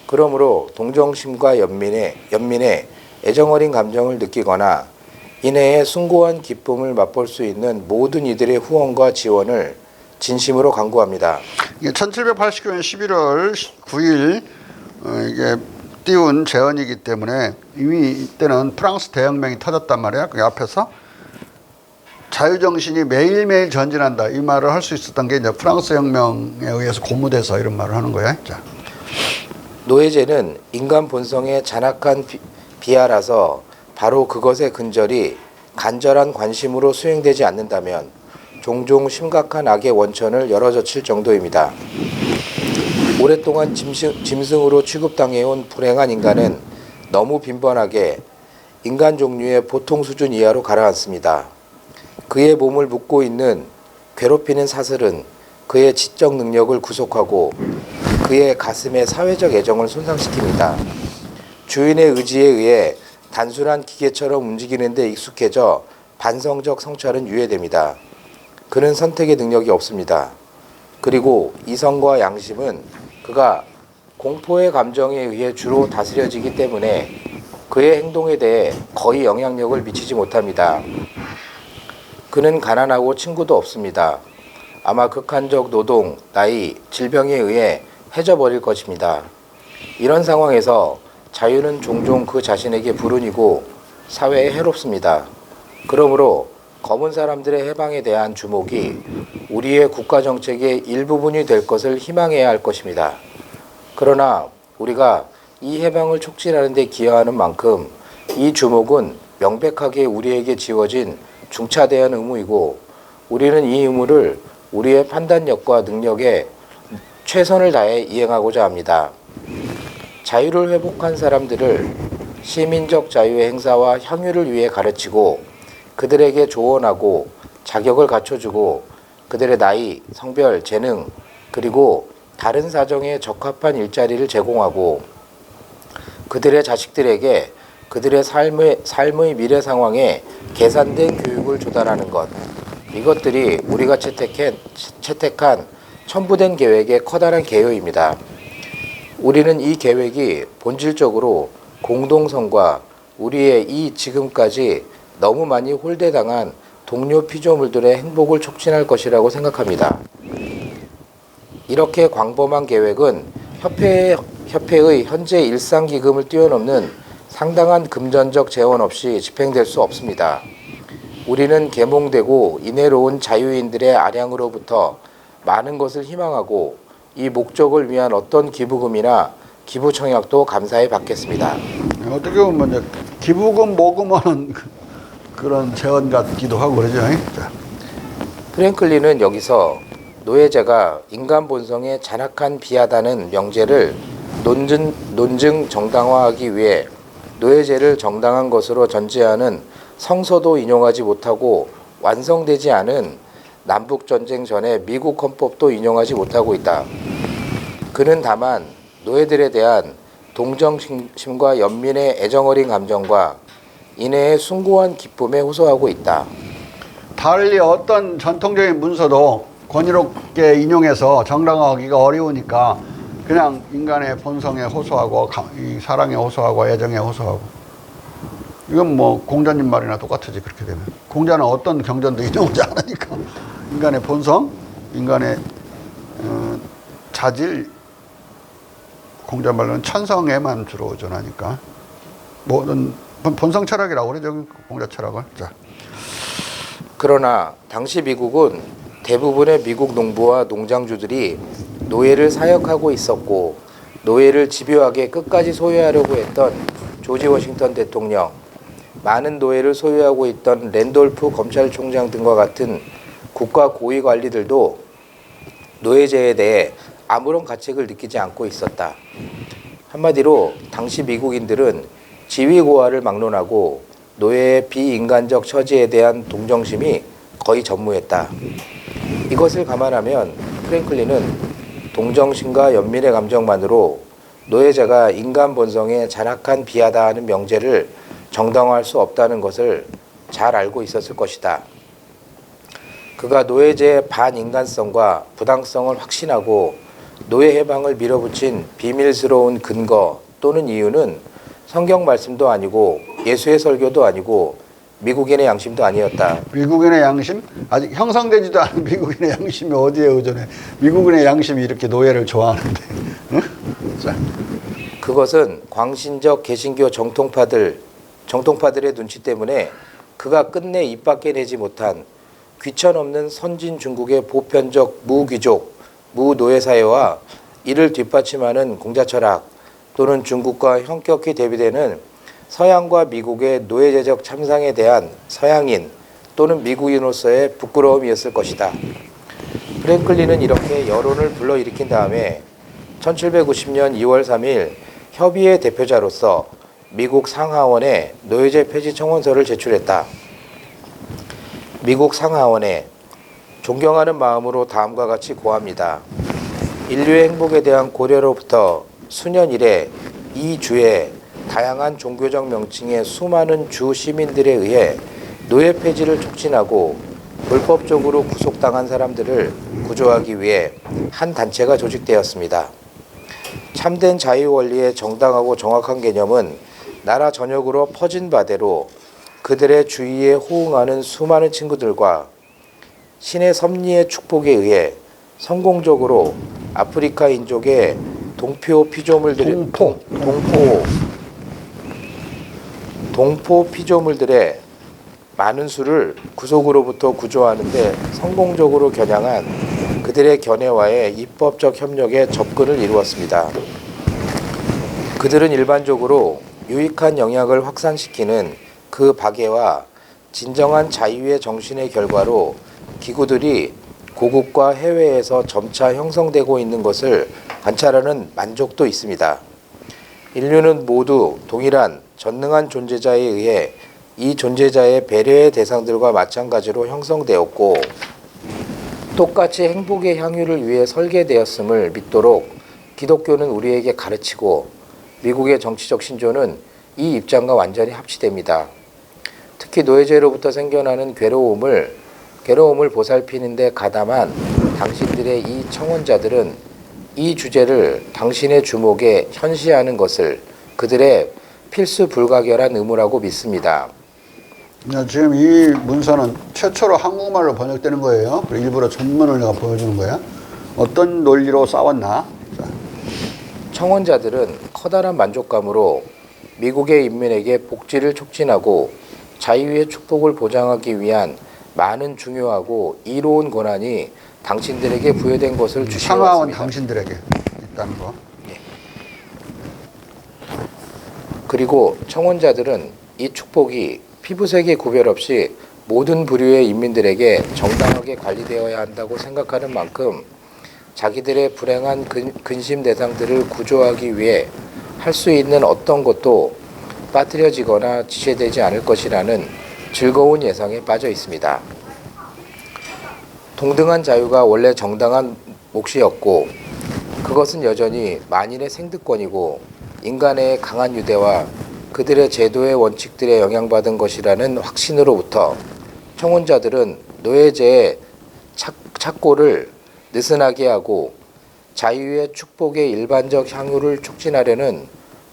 그러므로 동정심과 연민의 애정어린 감정을 느끼거나 이내의 숭고한 기쁨을 맛볼 수 있는 모든 이들의 후원과 지원을 진심으로 간구합니다. 이게 1789년 11월 9일 이게 띄운 제언이기 때문에 이미 이때는 프랑스 대혁명이 터졌단 말이야. 그 앞에서 자유정신이 매일매일 전진한다, 이 말을 할 수 있었던 게 이제 프랑스 혁명에 의해서 고무돼서 이런 말을 하는 거야. 자. 노예제는 인간 본성의 잔악한 비하라서 바로 그것의 근절이 간절한 관심으로 수행되지 않는다면 종종 심각한 악의 원천을 열어젖힐 정도입니다. 오랫동안 짐승으로 취급당해온 불행한 인간은 너무 빈번하게 인간 종류의 보통 수준 이하로 가라앉습니다. 그의 몸을 묶고 있는 괴롭히는 사슬은 그의 지적 능력을 구속하고 그의 가슴의 사회적 애정을 손상시킵니다. 주인의 의지에 의해 단순한 기계처럼 움직이는 데 익숙해져 반성적 성찰은 유예됩니다. 그는 선택의 능력이 없습니다. 그리고 이성과 양심은 그가 공포의 감정에 의해 주로 다스려지기 때문에 그의 행동에 대해 거의 영향력을 미치지 못합니다. 그는 가난하고 친구도 없습니다. 아마 극한적 노동, 나이, 질병에 의해 해져버릴 것입니다. 이런 상황에서 자유는 종종 그 자신에게 불운이고 사회에 해롭습니다. 그러므로 검은 사람들의 해방에 대한 주목이 우리의 국가정책의 일부분이 될 것을 희망해야 할 것입니다. 그러나 우리가 이 해방을 촉진하는 데 기여하는 만큼 이 주목은 명백하게 우리에게 지워진 중차대한 의무이고 우리는 이 의무를 우리의 판단력과 능력에 최선을 다해 이행하고자 합니다. 자유를 회복한 사람들을 시민적 자유의 행사와 향유를 위해 가르치고 그들에게 조언하고 자격을 갖춰주고 그들의 나이, 성별, 재능 그리고 다른 사정에 적합한 일자리를 제공하고 그들의 자식들에게 그들의 삶의 미래 상황에 계산된 교육을 조달하는 것 이것들이 우리가 채택한 첨부된 계획의 커다란 개요입니다. 우리는 이 계획이 본질적으로 공동성과 우리의 이 지금까지 너무 많이 홀대당한 동료 피조물들의 행복을 촉진할 것이라고 생각합니다. 이렇게 광범한 계획은 협회의 현재 일상 기금을 뛰어넘는 상당한 금전적 재원 없이 집행될 수 없습니다. 우리는 계몽되고 인애로운 자유인들의 아량으로부터 많은 것을 희망하고 이 목적을 위한 어떤 기부금이나 기부 청약도 감사히 받겠습니다. 어떻게 보면 이제 기부금 모금하는 그런 재원 같기도 하고 그러죠. 자. 프랭클린은 여기서 노예제가 인간 본성에 잔악한 비하다는 명제를 논증 정당화하기 위해 노예제를 정당한 것으로 전제하는 성서도 인용하지 못하고 완성되지 않은 남북전쟁 전에 미국 헌법도 인용하지 못하고 있다. 그는 다만 노예들에 대한 동정심과 연민의 애정어린 감정과 인애의 숭고한 기쁨에 호소하고 있다. 달리 어떤 전통적인 문서도 권위롭게 인용해서 정당화하기가 어려우니까 그냥 인간의 본성에 호소하고 이 사랑에 호소하고 애정에 호소하고 이건 뭐 공자님 말이나 똑같지 그렇게 되면 공자는 어떤 경전도 인용하지 않으니까 인간의 본성, 인간의 자질 공자 말로는 천성에만 주로 의존하니까 뭐는 본성 철학이라고 그러죠 공자 철학을. 자. 그러나 당시 미국은 대부분의 미국 농부와 농장주들이 노예를 사역하고 있었고 노예를 집요하게 끝까지 소유하려고 했던 조지 워싱턴 대통령, 많은 노예를 소유하고 있던 랜돌프 검찰총장 등과 같은 국가 고위 관리들도 노예제에 대해 아무런 가책을 느끼지 않고 있었다. 한마디로 당시 미국인들은 지위고하를 막론하고 노예의 비인간적 처지에 대한 동정심이 거의 전무했다. 이것을 감안하면 프랭클린은 동정심과 연민의 감정만으로 노예제가 인간 본성에 잔악한 비하다 하는 명제를 정당화할 수 없다는 것을 잘 알고 있었을 것이다. 그가 노예제의 반인간성과 부당성을 확신하고 노예 해방을 밀어붙인 비밀스러운 근거 또는 이유는 성경 말씀도 아니고 예수의 설교도 아니고 미국인의 양심도 아니었다. 미국인의 양심? 아직 형성되지도 않은 미국인의 양심이 어디에 의존해? 미국인의 양심이 이렇게 노예를 좋아하는데. 응? 자. 그것은 광신적 개신교 정통파들의 눈치 때문에 그가 끝내 입 밖에 내지 못한 귀천 없는 선진 중국의 보편적 무귀족, 무노예 사회와 이를 뒷받침하는 공자철학 또는 중국과 현격히 대비되는 서양과 미국의 노예제적 참상에 대한 서양인 또는 미국인으로서의 부끄러움이었을 것이다. 프랭클린은 이렇게 여론을 불러일으킨 다음에 1790년 2월 3일 협의회 대표자로서 미국 상하원에 노예제 폐지 청원서를 제출했다. 미국 상하원에 존경하는 마음으로 다음과 같이 고합니다. 인류의 행복에 대한 고려로부터 수년 이래 이 주에 다양한 종교적 명칭의 수많은 주 시민들에 의해 노예 폐지를 촉진하고 불법적으로 구속당한 사람들을 구조하기 위해 한 단체가 조직되었습니다. 참된 자유 원리의 정당하고 정확한 개념은 나라 전역으로 퍼진 바대로 그들의 주의에 호응하는 수많은 친구들과 신의 섭리의 축복에 의해 성공적으로 아프리카 인족의 동포 피조물들의 동포 피조물들의 많은 수를 구속으로부터 구조하는 데 성공적으로 겨냥한 그들의 견해와의 입법적 협력에 접근을 이루었습니다. 그들은 일반적으로 유익한 영향을 확산시키는 그 박애와 진정한 자유의 정신의 결과로 기구들이 고국과 해외에서 점차 형성되고 있는 것을 관찰하는 만족도 있습니다. 인류는 모두 동일한 전능한 존재자에 의해 이 존재자의 배려의 대상들과 마찬가지로 형성되었고 똑같이 행복의 향유를 위해 설계되었음을 믿도록 기독교는 우리에게 가르치고 미국의 정치적 신조는 이 입장과 완전히 합치됩니다. 특히 노예제로부터 생겨나는 괴로움을 보살피는 데 가담한 당신들의 이 청원자들은 이 주제를 당신의 주목에 현시하는 것을 그들의 필수 불가결한 의무라고 믿습니다. 지금 이 문서는 최초로 한국말로 번역되는 거예요. 그리고 일부러 전문을 내가 보여주는 거야. 어떤 논리로 싸웠나? 청원자들은 커다란 만족감으로 미국의 인민에게 복지를 촉진하고 자유의 축복을 보장하기 위한 많은 중요하고 이로운 권한이 당신들에게 부여된 것을 주시었습니다. 상하원 당신들에게 있다는 거. 그리고 청원자들은 이 축복이 피부색의 구별 없이 모든 부류의 인민들에게 정당하게 관리되어야 한다고 생각하는 만큼 자기들의 불행한 근심 대상들을 구조하기 위해 할 수 있는 어떤 것도 빠뜨려지거나 지체되지 않을 것이라는 즐거운 예상에 빠져 있습니다. 동등한 자유가 원래 정당한 몫이었고 그것은 여전히 만인의 생득권이고 인간의 강한 유대와 그들의 제도의 원칙들에 영향받은 것이라는 확신으로부터 청원자들은 노예제의 착고를 느슨하게 하고 자유의 축복의 일반적 향유를 촉진하려는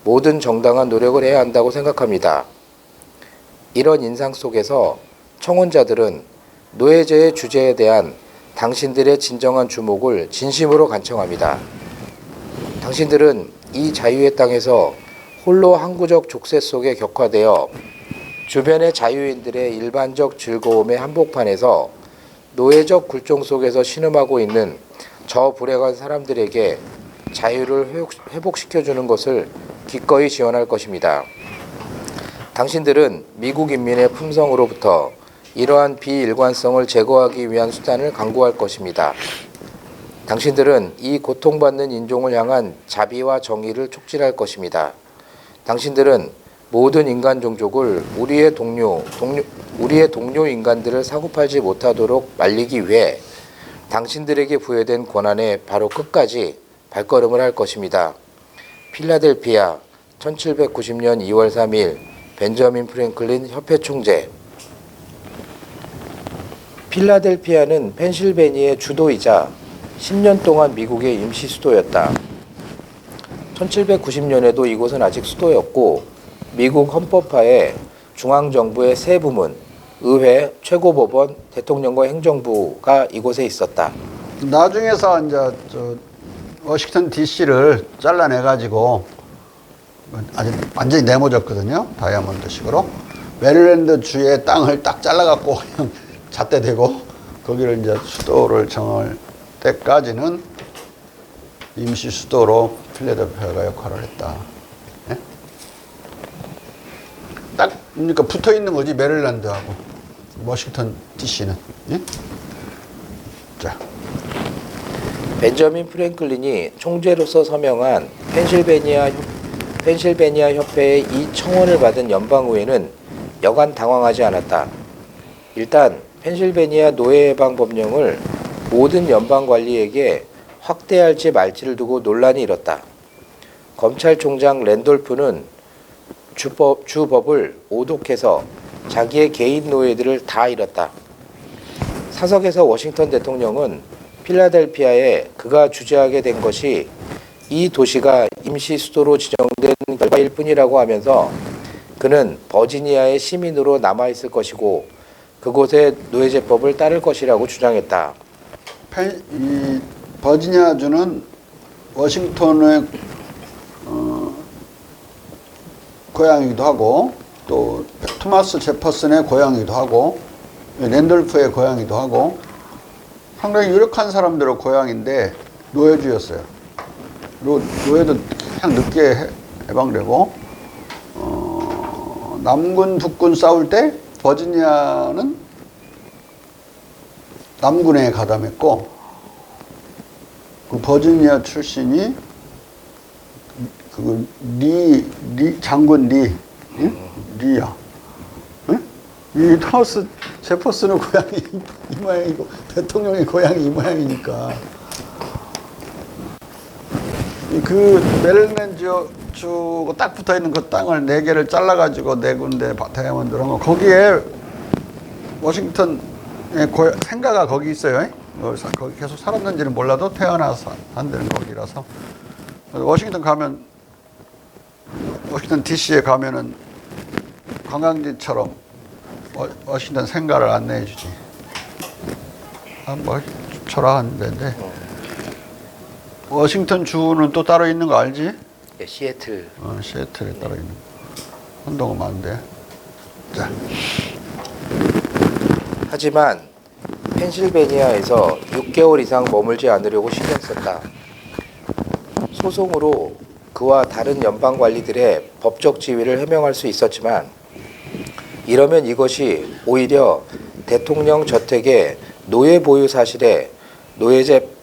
모든 정당한 노력을 해야 한다고 생각합니다. 이런 인상 속에서 청원자들은 노예제의 주제에 대한 당신들의 진정한 주목을 진심으로 간청합니다. 당신들은 이 자유의 땅에서 홀로 항구적 족쇄 속에 격화되어 주변의 자유인들의 일반적 즐거움의 한복판에서 노예적 굴종 속에서 신음하고 있는 저 불행한 사람들에게 자유를 회복시켜주는 것을 기꺼이 지원할 것입니다. 당신들은 미국 인민의 품성으로부터 이러한 비일관성을 제거하기 위한 수단을 강구할 것입니다. 당신들은 이 고통받는 인종을 향한 자비와 정의를 촉진할 것입니다. 당신들은 모든 인간 종족을 우리의 동료 인간들을 사고팔지 못하도록 말리기 위해 당신들에게 부여된 권한의 바로 끝까지 발걸음을 할 것입니다. 필라델피아 1790년 2월 3일 벤저민 프랭클린 협회 총재. 필라델피아는 펜실베니아의 주도이자 10년 동안 미국의 임시 수도였다. 1790년에도 이곳은 아직 수도였고 미국 헌법하에 중앙정부의 세 부문, 의회, 최고법원, 대통령과 행정부가 이곳에 있었다. 나중에서 이제 워싱턴 DC를 잘라내가지고 아주 완전히 네모졌거든요. 다이아몬드식으로. 메릴랜드 주의 땅을 딱 잘라갖고 그냥 잣대 대고 거기를 이제 수도를 정할 때까지는 임시 수도로 필라델피아가 역할을 했다. 예? 딱 그러니까 붙어 있는 거지 메릴랜드하고 워싱턴 DC는. 예? 자. 벤저민 프랭클린이 총재로서 서명한 펜실베니아 협회의 이 청원을 받은 연방의회는 여간 당황하지 않았다. 일단 펜실베니아 노예 예방 법령을 모든 연방 관리에게 확대할지 말지를 두고 논란이 일었다. 검찰총장 랜돌프는 주법을 오독해서 자기의 개인 노예들을 다 잃었다. 사석에서 워싱턴 대통령은 필라델피아에 그가 주재하게 된 것이 이 도시가 임시 수도로 지정된 결과일 뿐이라고 하면서 그는 버지니아의 시민으로 남아있을 것이고 그곳의 노예제법을 따를 것이라고 주장했다. 이 버지니아주는 워싱턴의 고향이기도 하고 또 토마스 제퍼슨의 고향이기도 하고 랜돌프의 고향이기도 하고 상당히 유력한 사람들의 고향인데 노예주였어요. 노예도 그냥 늦게 해방되고 남군 북군 싸울 때 버지니아는 남군에 가담했고 그 버지니아 출신이 장군 리야. 응? 이 토마스 제퍼슨의 고향이 이 모양이고 대통령의 고향이 이 모양이니까 그 메릴랜드주가 딱 붙어 있는 그 땅을 4개를 잘라가지고 4군데 다이아몬드를 한 거 거기에 워싱턴의 생가가 거기 있어요. 거기 계속 살았는지는 몰라도 태어나서 안 되는 거기라서 워싱턴 DC에 가면은 관광지처럼 워싱턴 생가를 안내해 주지. 뭐 초라한 데인데 워싱턴 주는 또 따로 있는 거 알지? 네, 시애틀. 시애틀에 따로 있는 거. 한동안 많은데. 자. 하지만 펜실베니아에서 6개월 이상 머물지 않으려고 신경 썼다. 소송으로 그와 다른 연방 관리들의 법적 지위를 해명할 수 있었지만 이러면 이것이 오히려 대통령 저택의 노예 보유 사실에 노예제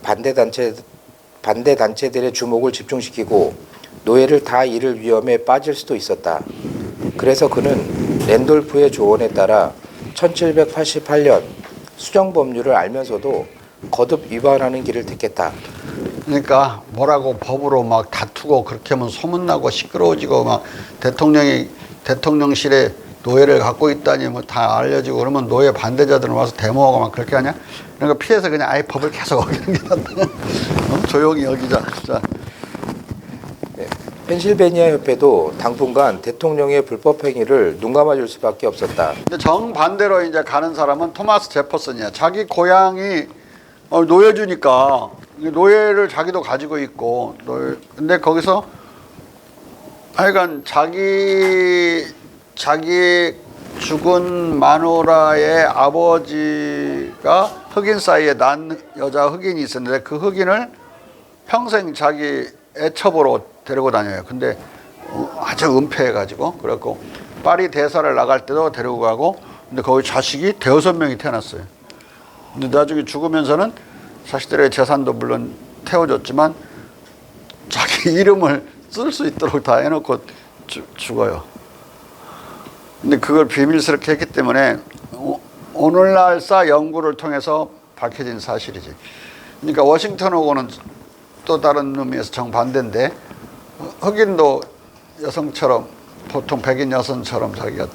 반대단체들의 주목을 집중시키고 노예를 다 잃을 위험에 빠질 수도 있었다. 그래서 그는 랜돌프의 조언에 따라 1788년 수정법률을 알면서도 거듭 위반하는 길을 택했다. 그러니까 뭐라고 법으로 막 다투고 그렇게 하면 소문나고 시끄러워지고 막 대통령실에 노예를 갖고 있다니 뭐 다 알려지고 그러면 노예 반대자들은 와서 데모하고 막 그렇게 하냐? 그러니까 피해서 그냥 아예 법을 계속 어기는 게 낫다. 조용히 어기자. 자. 네. 펜실베니아 협회도 당분간 대통령의 불법 행위를 눈감아줄 수밖에 없었다. 근데 정반대로 이제 가는 사람은 토마스 제퍼슨이야. 자기 고향이 노예주니까 노예를 자기도 가지고 있고 근데 거기서 하여간 자기 죽은 마누라의 아버지가 흑인 사이에 난 여자 흑인이 있었는데 그 흑인을 평생 자기 애첩으로 데리고 다녀요. 근데 아주 은폐해가지고 그래갖고 파리 대사를 나갈 때도 데리고 가고 근데 거기 자식이 5명이 태어났어요. 근데 나중에 죽으면서는 자식들의 재산도 물론 태워줬지만 자기 이름을 쓸 수 있도록 다 해놓고 죽어요. 근데 그걸 비밀스럽게 했기 때문에 오늘날사 연구를 통해서 밝혀진 사실이지. 그러니까 워싱턴하고는 또 다른 의미에서 정반대인데 흑인도 여성처럼 보통 백인 여성처럼 자기가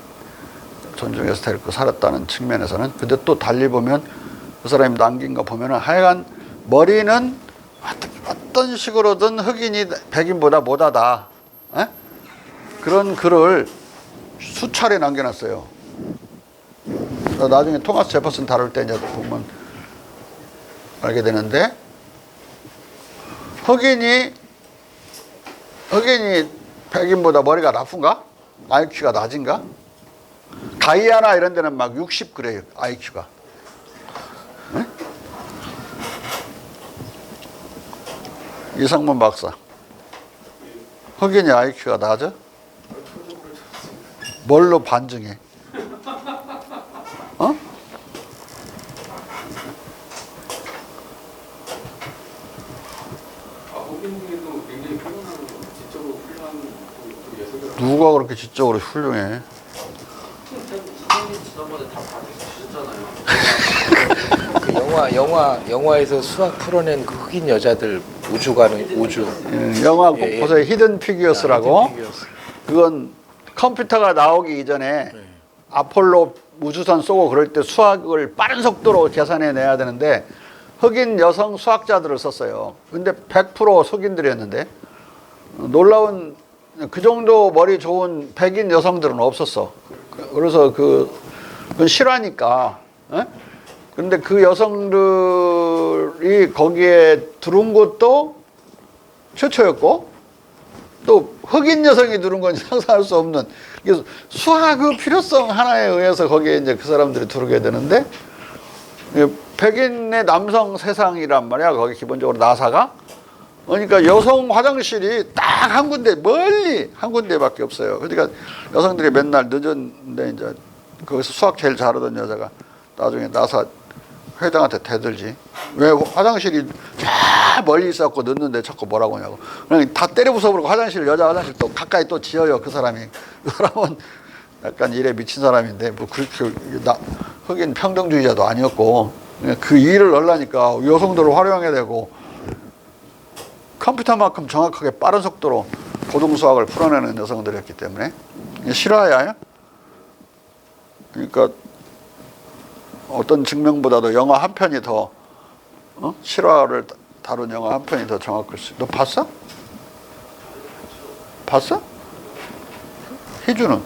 존중해서 데리고 살았다는 측면에서는 근데 또 달리 보면 그 사람이 남긴 거 보면은 하여간 머리는 어떤 식으로든 흑인이 백인보다 못하다. 에? 그런 글을 수차례 남겨놨어요. 나중에 토마스 제퍼슨 다룰 때 이제 보면 알게 되는데 흑인이 백인보다 머리가 나쁜가? IQ가 낮은가? 가이아나 이런 데는 막 60 그래요. IQ가. 네? 이상문 박사. 흑인이 IQ가 낮아? 뭘로 반증해? 어? 흑인들도 굉장히 훌륭한 지적으로 훌륭한 또 예술가. 누가 그렇게 지적으로 훌륭해? 선생님 지난번에 다 봐주셨잖아요. 그 영화에서 수학 풀어낸 그 흑인 여자들 우주 가는 우주. 영화 꼭 보세요. 히든 피규어스라고. 그건 컴퓨터가 나오기 이전에 아폴로 우주선 쏘고 그럴 때 수학을 빠른 속도로 계산해 내야 되는데 흑인 여성 수학자들을 썼어요. 근데 100% 흑인들이었는데 놀라운 그 정도 머리 좋은 백인 여성들은 없었어. 그래서 그 그건 실화니까. 예? 근데 그 여성들이 거기에 들어온 것도 최초였고, 또 흑인 여성이 들어온 건 상상할 수 없는, 이게 수학의 필요성 하나에 의해서 거기에 이제 그 사람들이 들어오게 되는데, 백인의 남성 세상이란 말이야. 거기 기본적으로 나사가. 그러니까 여성 화장실이 딱 한 군데, 멀리 한 군데밖에 없어요. 그러니까 여성들이 맨날 늦은데 이제 거기서 수학 제일 잘하던 여자가 나중에 나사 회장한테 대들지. 왜 화장실이 저 멀리 있었고 늦는데 자꾸 뭐라고 하냐고. 그냥 다 때려 부숴버리고 여자 화장실 또 가까이 또 지어요. 그 사람이. 그 사람은 약간 일에 미친 사람인데 뭐 그렇게 흑인 평등주의자도 아니었고, 그 일을 하려니까 여성들을 활용해야 되고, 컴퓨터만큼 정확하게 빠른 속도로 고등수학을 풀어내는 여성들이었기 때문에. 실화야. 그러니까 어떤 증명보다도 영화 한 편이 더 실화를 다룬 영화 한 편이 더 정확할 수. 너 봤어? 봤어? 희주는?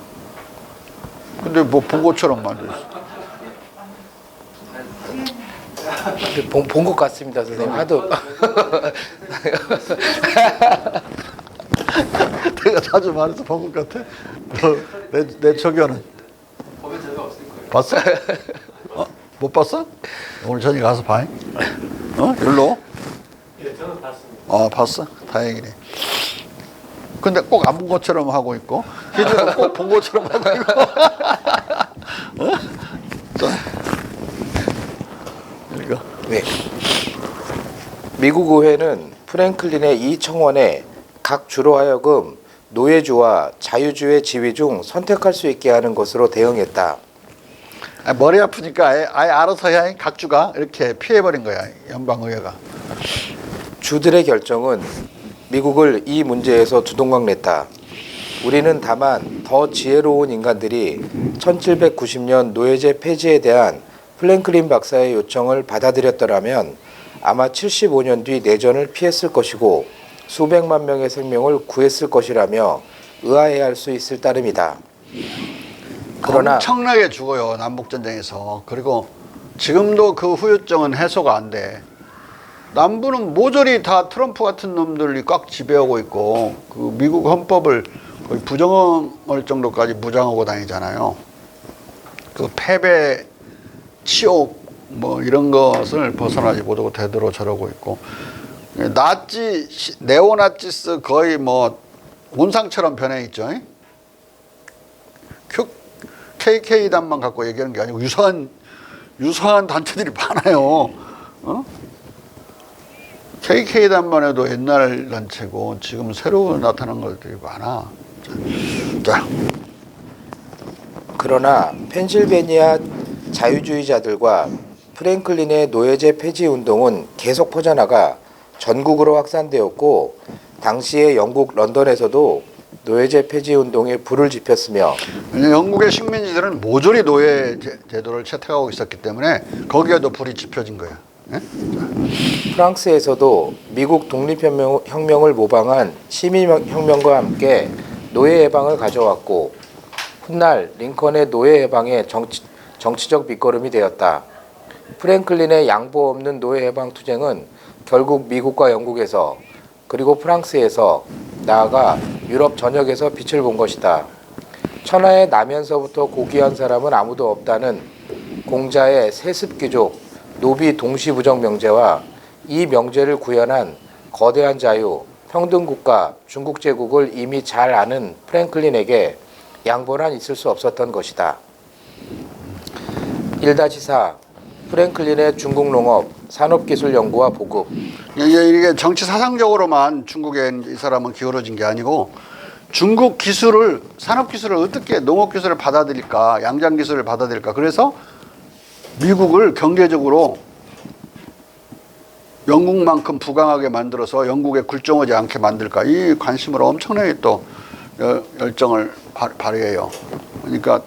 근데 뭐 본 것처럼 만들었어. 본 것 같습니다, 선생님. 하도. 내가 자주 말해서 본 것 같아? 내 저견은? 보면 재미없을 거예요. 봤어? 못 봤어? 오늘 저녁에 가서 봐. 일로? 예, 저는 봤습니다. 봤어? 다행이네. 근데 꼭 안 본 것처럼 하고 있고, 희주는 꼭 본 것처럼 하고 있고. 자, 읽어. 네. 미국 의회는 프랭클린의 이 청원에 각 주로 하여금 노예주와 자유주의 지위 중 선택할 수 있게 하는 것으로 대응했다. 머리 아프니까 아예 알아서 해야 각주가 이렇게 피해버린 거야, 연방의회가. 주들의 결정은 미국을 이 문제에서 두동강 냈다. 우리는 다만 더 지혜로운 인간들이 1790년 노예제 폐지에 대한 플랭클린 박사의 요청을 받아들였더라면 아마 75년 뒤 내전을 피했을 것이고 수백만 명의 생명을 구했을 것이라며 의아해할 수 있을 따름이다. 그러나 엄청나게 죽어요, 남북전쟁에서. 그리고 지금도 그 후유증은 해소가 안 돼. 남부는 모조리 다 트럼프 같은 놈들이 꽉 지배하고 있고, 그 미국 헌법을 거의 부정할 정도까지 무장하고 다니잖아요. 그 패배, 치욕 뭐 이런 것을 벗어나지 못하고 되도록 저러고 있고, 네오나치스 거의 뭐 온상처럼 변해 있죠. KK단만 갖고 얘기하는 게 아니고 유사한 단체들이 많아요. KK단만 해도 옛날 단체고 지금 새로 나타난 것들이 많아. 자. 그러나 펜실베니아 자유주의자들과 프랭클린의 노예제 폐지 운동은 계속 퍼져나가 전국으로 확산되었고 당시의 영국 런던에서도 노예제 폐지 운동에 불을 지폈으며 영국의 식민지들은 모조리 노예 제도를 채택하고 있었기 때문에 거기에도 불이 지펴진 거야. 프랑스에서도 미국 독립혁명을 모방한 시민혁명과 함께 노예 해방을 가져왔고 훗날 링컨의 노예 해방의 정치적 밑거름이 되었다. 프랭클린의 양보 없는 노예 해방 투쟁은 결국 미국과 영국에서 그리고 프랑스에서 나아가 유럽 전역에서 빛을 본 것이다. 천하에 나면서부터 고귀한 사람은 아무도 없다는 공자의 세습귀족 노비 동시부정 명제와 이 명제를 구현한 거대한 자유, 평등국가 중국 제국을 이미 잘 아는 프랭클린에게 양보란 있을 수 없었던 것이다. 1-4 프랭클린의 중국 농업, 산업기술연구와 보급. 이게 정치 사상적으로만 중국에 이 사람은 기울어진 게 아니고 중국 기술을, 산업기술을 어떻게 농업기술을 받아들일까, 양장기술을 받아들일까. 그래서 미국을 경제적으로 영국만큼 부강하게 만들어서 영국에 굴종하지 않게 만들까. 이 관심으로 엄청나게 또 열정을 발휘해요. 그러니까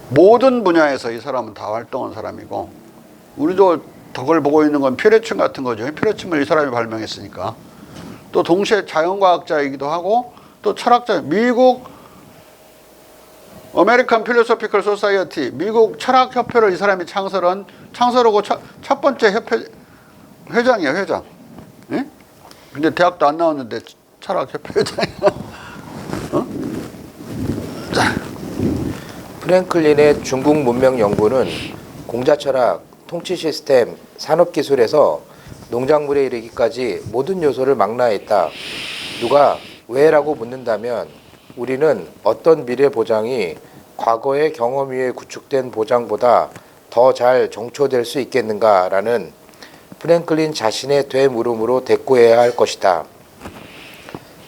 모든 분야에서 이 사람은 다 활동한 사람이고, 우리도 덕을 보고 있는 건 퓨레춤 같은 거죠. 퓨레춤을 이 사람이 발명했으니까. 또 동시에 자연과학자이기도 하고 또 철학자. 미국 아메리칸 필로소피컬 소사이어티, 미국 철학협회를 이 사람이 창설하고 첫 번째 협회 회장이야, 회장. 예? 근데 대학도 안 나왔는데 철학협회 회장이야. 어? 자. 프랭클린의 중국 문명 연구는 공자철학, 통치 시스템, 산업 기술에서 농작물에 이르기까지 모든 요소를 망라했다. 누가 왜라고 묻는다면 우리는 어떤 미래 보장이 과거의 경험 위에 구축된 보장보다 더 잘 정초될 수 있겠는가라는 프랭클린 자신의 되물음으로 대꾸해야 할 것이다.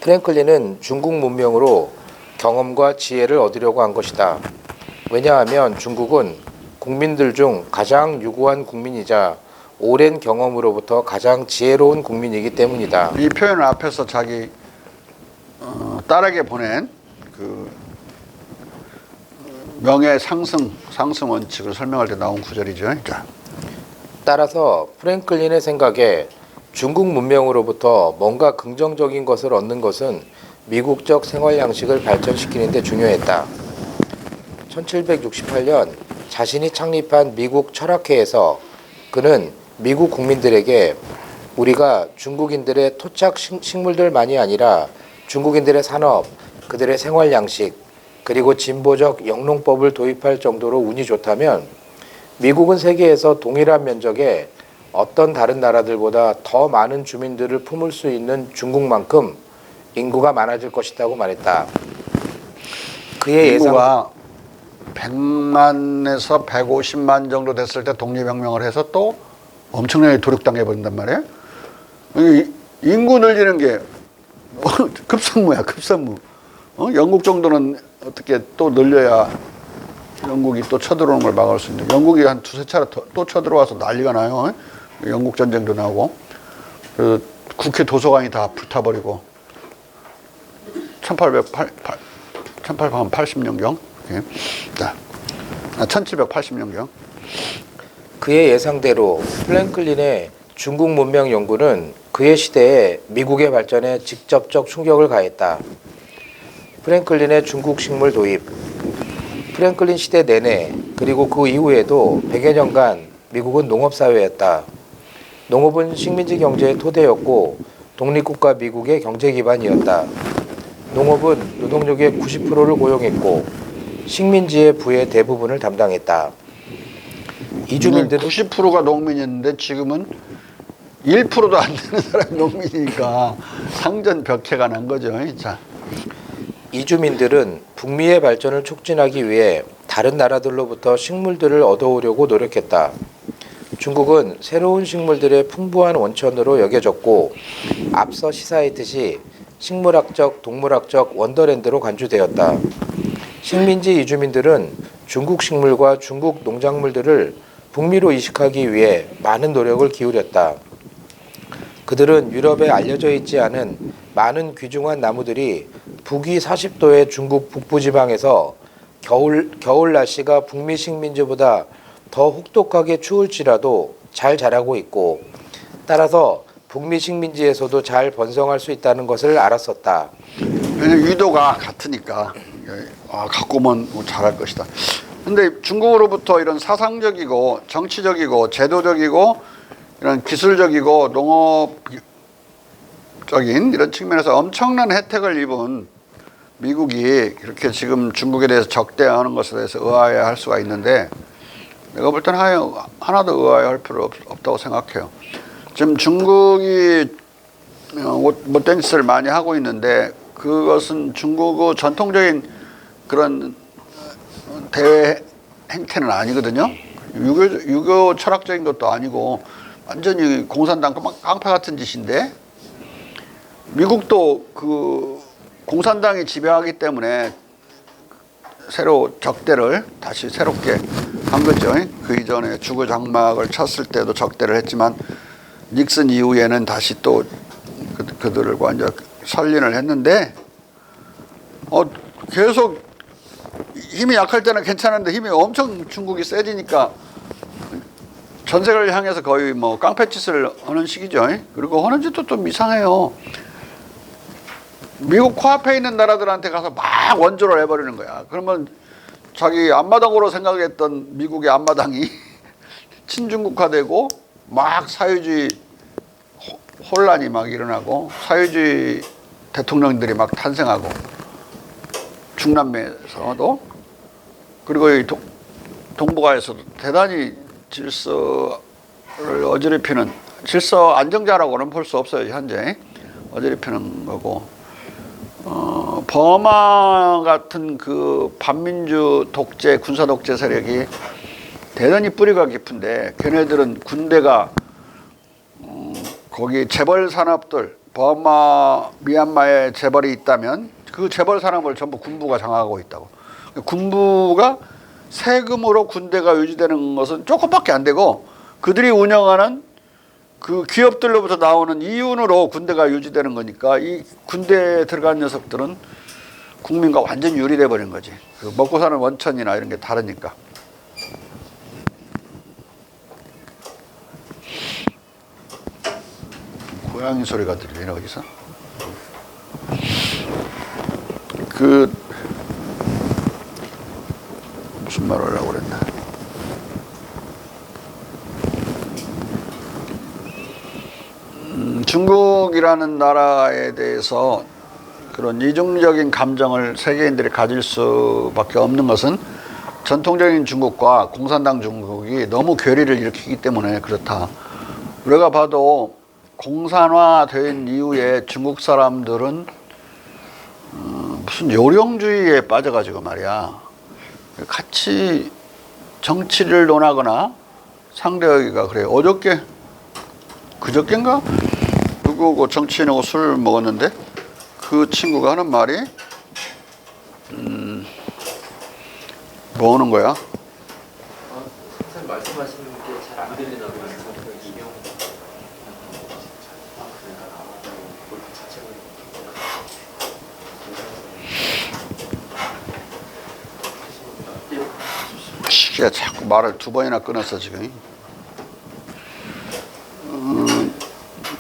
프랭클린은 중국 문명으로 경험과 지혜를 얻으려고 한 것이다. 왜냐하면 중국은 국민들 중 가장 유구한 국민이자 오랜 경험으로부터 가장 지혜로운 국민이기 때문이다. 이 표현을 앞에서 자기 딸에게 보낸 그 명예 상승 원칙을 설명할 때 나온 구절이죠. 자. 따라서 프랭클린의 생각에 중국 문명으로부터 뭔가 긍정적인 것을 얻는 것은 미국적 생활 양식을 발전시키는 데 중요했다. 1768년 자신이 창립한 미국 철학회에서 그는 미국 국민들에게 우리가 중국인들의 토착 식물들만이 아니라 중국인들의 산업, 그들의 생활 양식, 그리고 진보적 영농법을 도입할 정도로 운이 좋다면 미국은 세계에서 동일한 면적에 어떤 다른 나라들보다 더 많은 주민들을 품을 수 있는 중국만큼 인구가 많아질 것이라고 말했다. 그의 인구가 100만에서 150만 정도 됐을 때 독립혁명을 해서 또 엄청나게 도륙당해 버린단 말이에요. 인구 늘리는 게 급선무야, 급선무. 영국 정도는 어떻게 또 늘려야 영국이 또 쳐들어오는 걸 막을 수 있는데 영국이 한 두세 차례 또 쳐들어와서 난리가 나요. 영국 전쟁도 나고 그 국회 도서관이 다 불타버리고 1880년경 자, 1780년경 그의 예상대로 프랭클린의 중국 문명 연구는 그의 시대에 미국의 발전에 직접적 충격을 가했다. 프랭클린의 중국 식물 도입. 프랭클린 시대 내내 그리고 그 이후에도 100여 년간 미국은 농업사회였다. 농업은 식민지 경제의 토대였고 독립국가 미국의 경제 기반이었다. 농업은 노동력의 90%를 고용했고 식민지의 부의 대부분을 담당했다. 이주민들은 90%가 농민이었는데 지금은 1%도 안 되는 사람이 농민이니까 상전벽해가 난 거죠. 자. 이주민들은 북미의 발전을 촉진하기 위해 다른 나라들로부터 식물들을 얻어오려고 노력했다. 중국은 새로운 식물들의 풍부한 원천으로 여겨졌고 앞서 시사했듯이 식물학적, 동물학적 원더랜드로 간주되었다. 식민지 이주민들은 중국 식물과 중국 농작물들을 북미로 이식하기 위해 많은 노력을 기울였다. 그들은 유럽에 알려져 있지 않은 많은 귀중한 나무들이 북위 40도의 중국 북부지방에서 겨울 날씨가 북미 식민지보다 더 혹독하게 추울지라도 잘 자라고 있고 따라서 북미 식민지에서도 잘 번성할 수 있다는 것을 알았었다. 왜냐면 위도가 같으니까 갖고 오면 잘할 것이다. 근데 중국으로부터 이런 사상적이고 정치적이고 제도적이고 이런 기술적이고 농업적인 이런 측면에서 엄청난 혜택을 입은 미국이 이렇게 지금 중국에 대해서 적대하는 것에 대해서 의아해할 수가 있는데 내가 볼 때는 하나도 의아해할 필요 없다고 생각해요. 지금 중국이 못된 짓을 많이 하고 있는데 그것은 중국의 전통적인 그런 대외 행태는 아니거든요. 유교 철학적인 것도 아니고 완전히 공산당 깡패 같은 짓인데 미국도 그 공산당이 지배하기 때문에 새로 적대를 다시 새롭게 한 거죠. 그 이전에 주거 장막을 쳤을 때도 적대를 했지만 닉슨 이후에는 다시 또 그들과 이제 설린을 했는데 계속 힘이 약할 때는 괜찮은데 힘이 엄청 중국이 세지니까 전 세계를 향해서 거의 뭐 깡패짓을 하는 시기죠. 그리고 하는 짓도 좀 이상해요. 미국 코앞에 있는 나라들한테 가서 막 원조를 해버리는 거야. 그러면 자기 앞마당으로 생각했던 미국의 앞마당이 친중국화되고 막 사회주의 혼란이 막 일어나고 사회주의 대통령들이 막 탄생하고 중남미에서도 그리고 이 동북아에서도 대단히 질서를 어지럽히는 질서 안정자라고는 볼 수 없어요. 현재 어지럽히는 거고 버마 같은 그 반민주 독재 군사 독재 세력이 대단히 뿌리가 깊은데 걔네들은 군대가 거기 재벌 산업들 버마 미얀마에 재벌이 있다면 그 재벌 산업을 전부 군부가 장악하고 있다고. 군부가 세금으로 군대가 유지되는 것은 조금밖에 안 되고 그들이 운영하는 그 기업들로부터 나오는 이윤으로 군대가 유지되는 거니까 이 군대에 들어간 녀석들은 국민과 완전히 유리돼 버린 거지. 그 먹고 사는 원천이나 이런 게 다르니까. 고양이 소리가 들리네 어디서? 그 무슨 말을 하려고 그랬나? 중국이라는 나라에 대해서 그런 이중적인 감정을 세계인들이 가질 수밖에 없는 것은 전통적인 중국과 공산당 중국이 너무 괴리를 일으키기 때문에 그렇다. 우리가 봐도 공산화된 이후에 중국 사람들은 무슨 요령주의에 빠져가지고 말이야. 같이 정치를 논하거나 상대하기가 그래요. 그저께인가? 누구고 정치인하고 술 먹었는데 그 친구가 하는 말이 뭐 하는 거야? 선생님 말씀하시는 게 잘 안 들리나 봐요. 이경 시기가 자꾸 말을 두 번이나 끊었어 지금.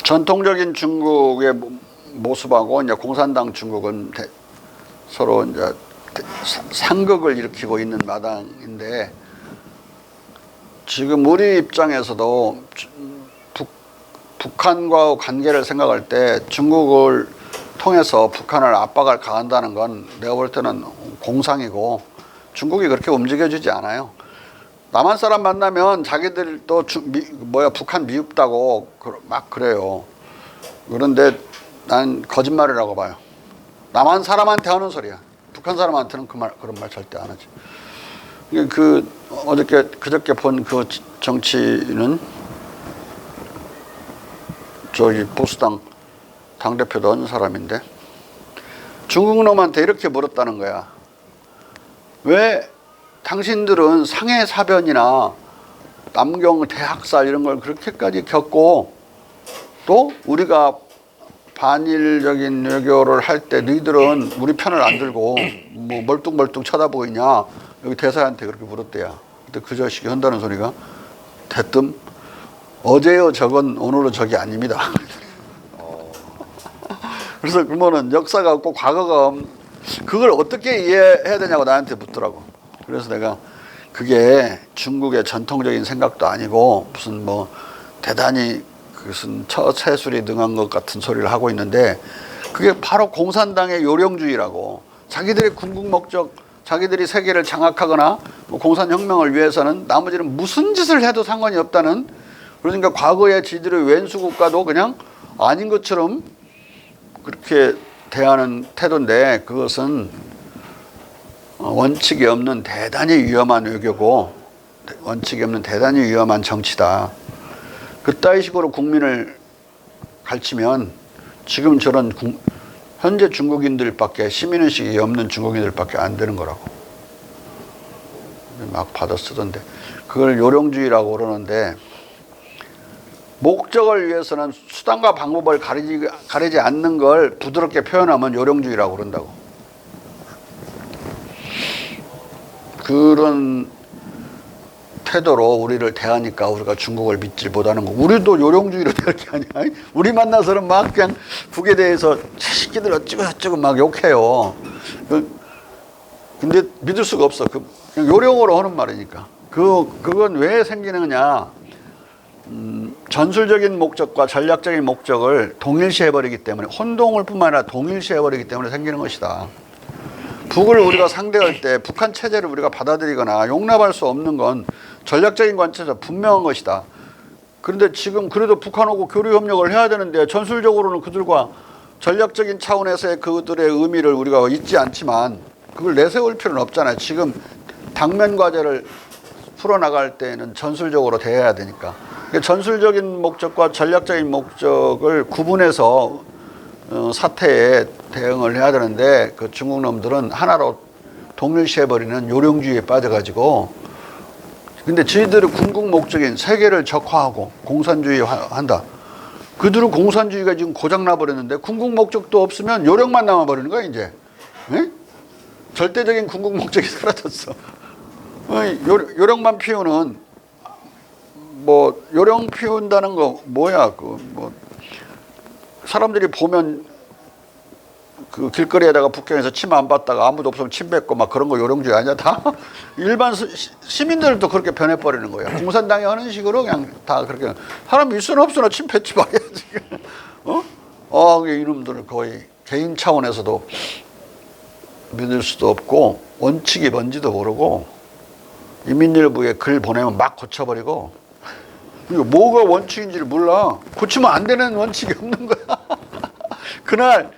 전통적인 중국의 모습하고 이제 공산당 중국은 서로 이제 상극을 일으키고 있는 마당인데 지금 우리 입장에서도 북한과 관계를 생각할 때 중국을 통해서 북한을 압박을 가한다는 건 내가 볼 때는 공상이고 중국이 그렇게 움직여주지 않아요. 남한 사람 만나면 자기들도 북한 미흡다고 막 그래요. 그런데 난 거짓말이라고 봐요. 남한 사람한테 하는 소리야. 북한 사람한테는 그런 말 절대 안 하지. 그저께 본 그 정치인은 저기 보수당 당대표도 한 사람인데 중국 놈한테 이렇게 물었다는 거야. 왜 당신들은 상해사변이나 남경 대학살 이런 걸 그렇게까지 겪고 또 우리가 반일적인 외교를 할 때 너희들은 우리 편을 안 들고 뭐 멀뚱멀뚱 쳐다보고 있냐. 여기 대사한테 그렇게 물었대야. 그때 그 자식이 한다는 소리가 대뜸 어제요 적은 오늘은 적이 아닙니다. 그래서 그러면은 역사가 없고 과거가 그걸 어떻게 이해해야 되냐고 나한테 묻더라고. 그래서 내가 그게 중국의 전통적인 생각도 아니고 무슨 뭐 대단히 그것은 처세술이 능한 것 같은 소리를 하고 있는데 그게 바로 공산당의 요령주의라고. 자기들의 궁극 목적, 자기들이 세계를 장악하거나 뭐 공산혁명을 위해서는 나머지는 무슨 짓을 해도 상관이 없다는, 그러니까 과거의 지들의 왼수국가도 그냥 아닌 것처럼 그렇게 대하는 태도인데 그것은 원칙이 없는 대단히 위험한 외교고 원칙이 없는 대단히 위험한 정치다. 그따위 식으로 국민을 가르치면 지금 저런 현재 중국인들밖에 시민의식이 없는 중국인들밖에 안 되는 거라고 막 받아 쓰던데 그걸 요령주의라고 그러는데 목적을 위해서는 수단과 방법을 가리지 않는 걸 부드럽게 표현하면 요령주의라고 그런다고. 그런 태도로 우리를 대하니까 우리가 중국을 믿질 못하는 거. 우리도 요령주의로 대할 게 아니야. 우리 만나서는 막 그냥 북에 대해서 새끼들 어쩌고 저쩌고 막 욕해요. 근데 믿을 수가 없어. 그냥 요령으로 하는 말이니까. 그건 왜 생기느냐? 전술적인 목적과 전략적인 목적을 동일시해버리기 때문에, 혼동을 뿐만 아니라 동일시해버리기 때문에 생기는 것이다. 북을 우리가 상대할 때 북한 체제를 우리가 받아들이거나 용납할 수 없는 건 전략적인 관점에서 분명한 것이다. 그런데 지금 그래도 북한하고 교류 협력을 해야 되는데 전술적으로는 그들과 전략적인 차원에서의 그들의 의미를 우리가 잊지 않지만 그걸 내세울 필요는 없잖아요. 지금 당면 과제를 풀어나갈 때는 전술적으로 대해야 되니까. 전술적인 목적과 전략적인 목적을 구분해서 사태에 대응을 해야 되는데 그 중국 놈들은 하나로 동일시해버리는 요령주의에 빠져가지고, 근데 저희들의 궁극 목적인 세계를 적화하고 공산주의 한다. 그들은 공산주의가 지금 고장나버렸는데 궁극 목적도 없으면 요령만 남아버리는 거야 이제. 에? 절대적인 궁극 목적이 사라졌어. 요령만 피우는, 뭐 요령 피운다는 거 뭐야, 사람들이 보면 그 길거리에다가 북경에서 침 안 받다가 아무도 없으면 침 뱉고 막 그런 거 요령주의 아니야? 다 일반 시민들도 그렇게 변해버리는 거야. 공산당이 하는 식으로 그냥 다 그렇게. 사람 있으나 없으나 침 뱉지 말아야지. 이놈들은 거의 개인 차원에서도 믿을 수도 없고 원칙이 뭔지도 모르고 인민일보에 글 보내면 막 고쳐버리고, 이거 뭐가 원칙인지를 몰라. 고치면 안 되는 원칙이 없는 거야. 그날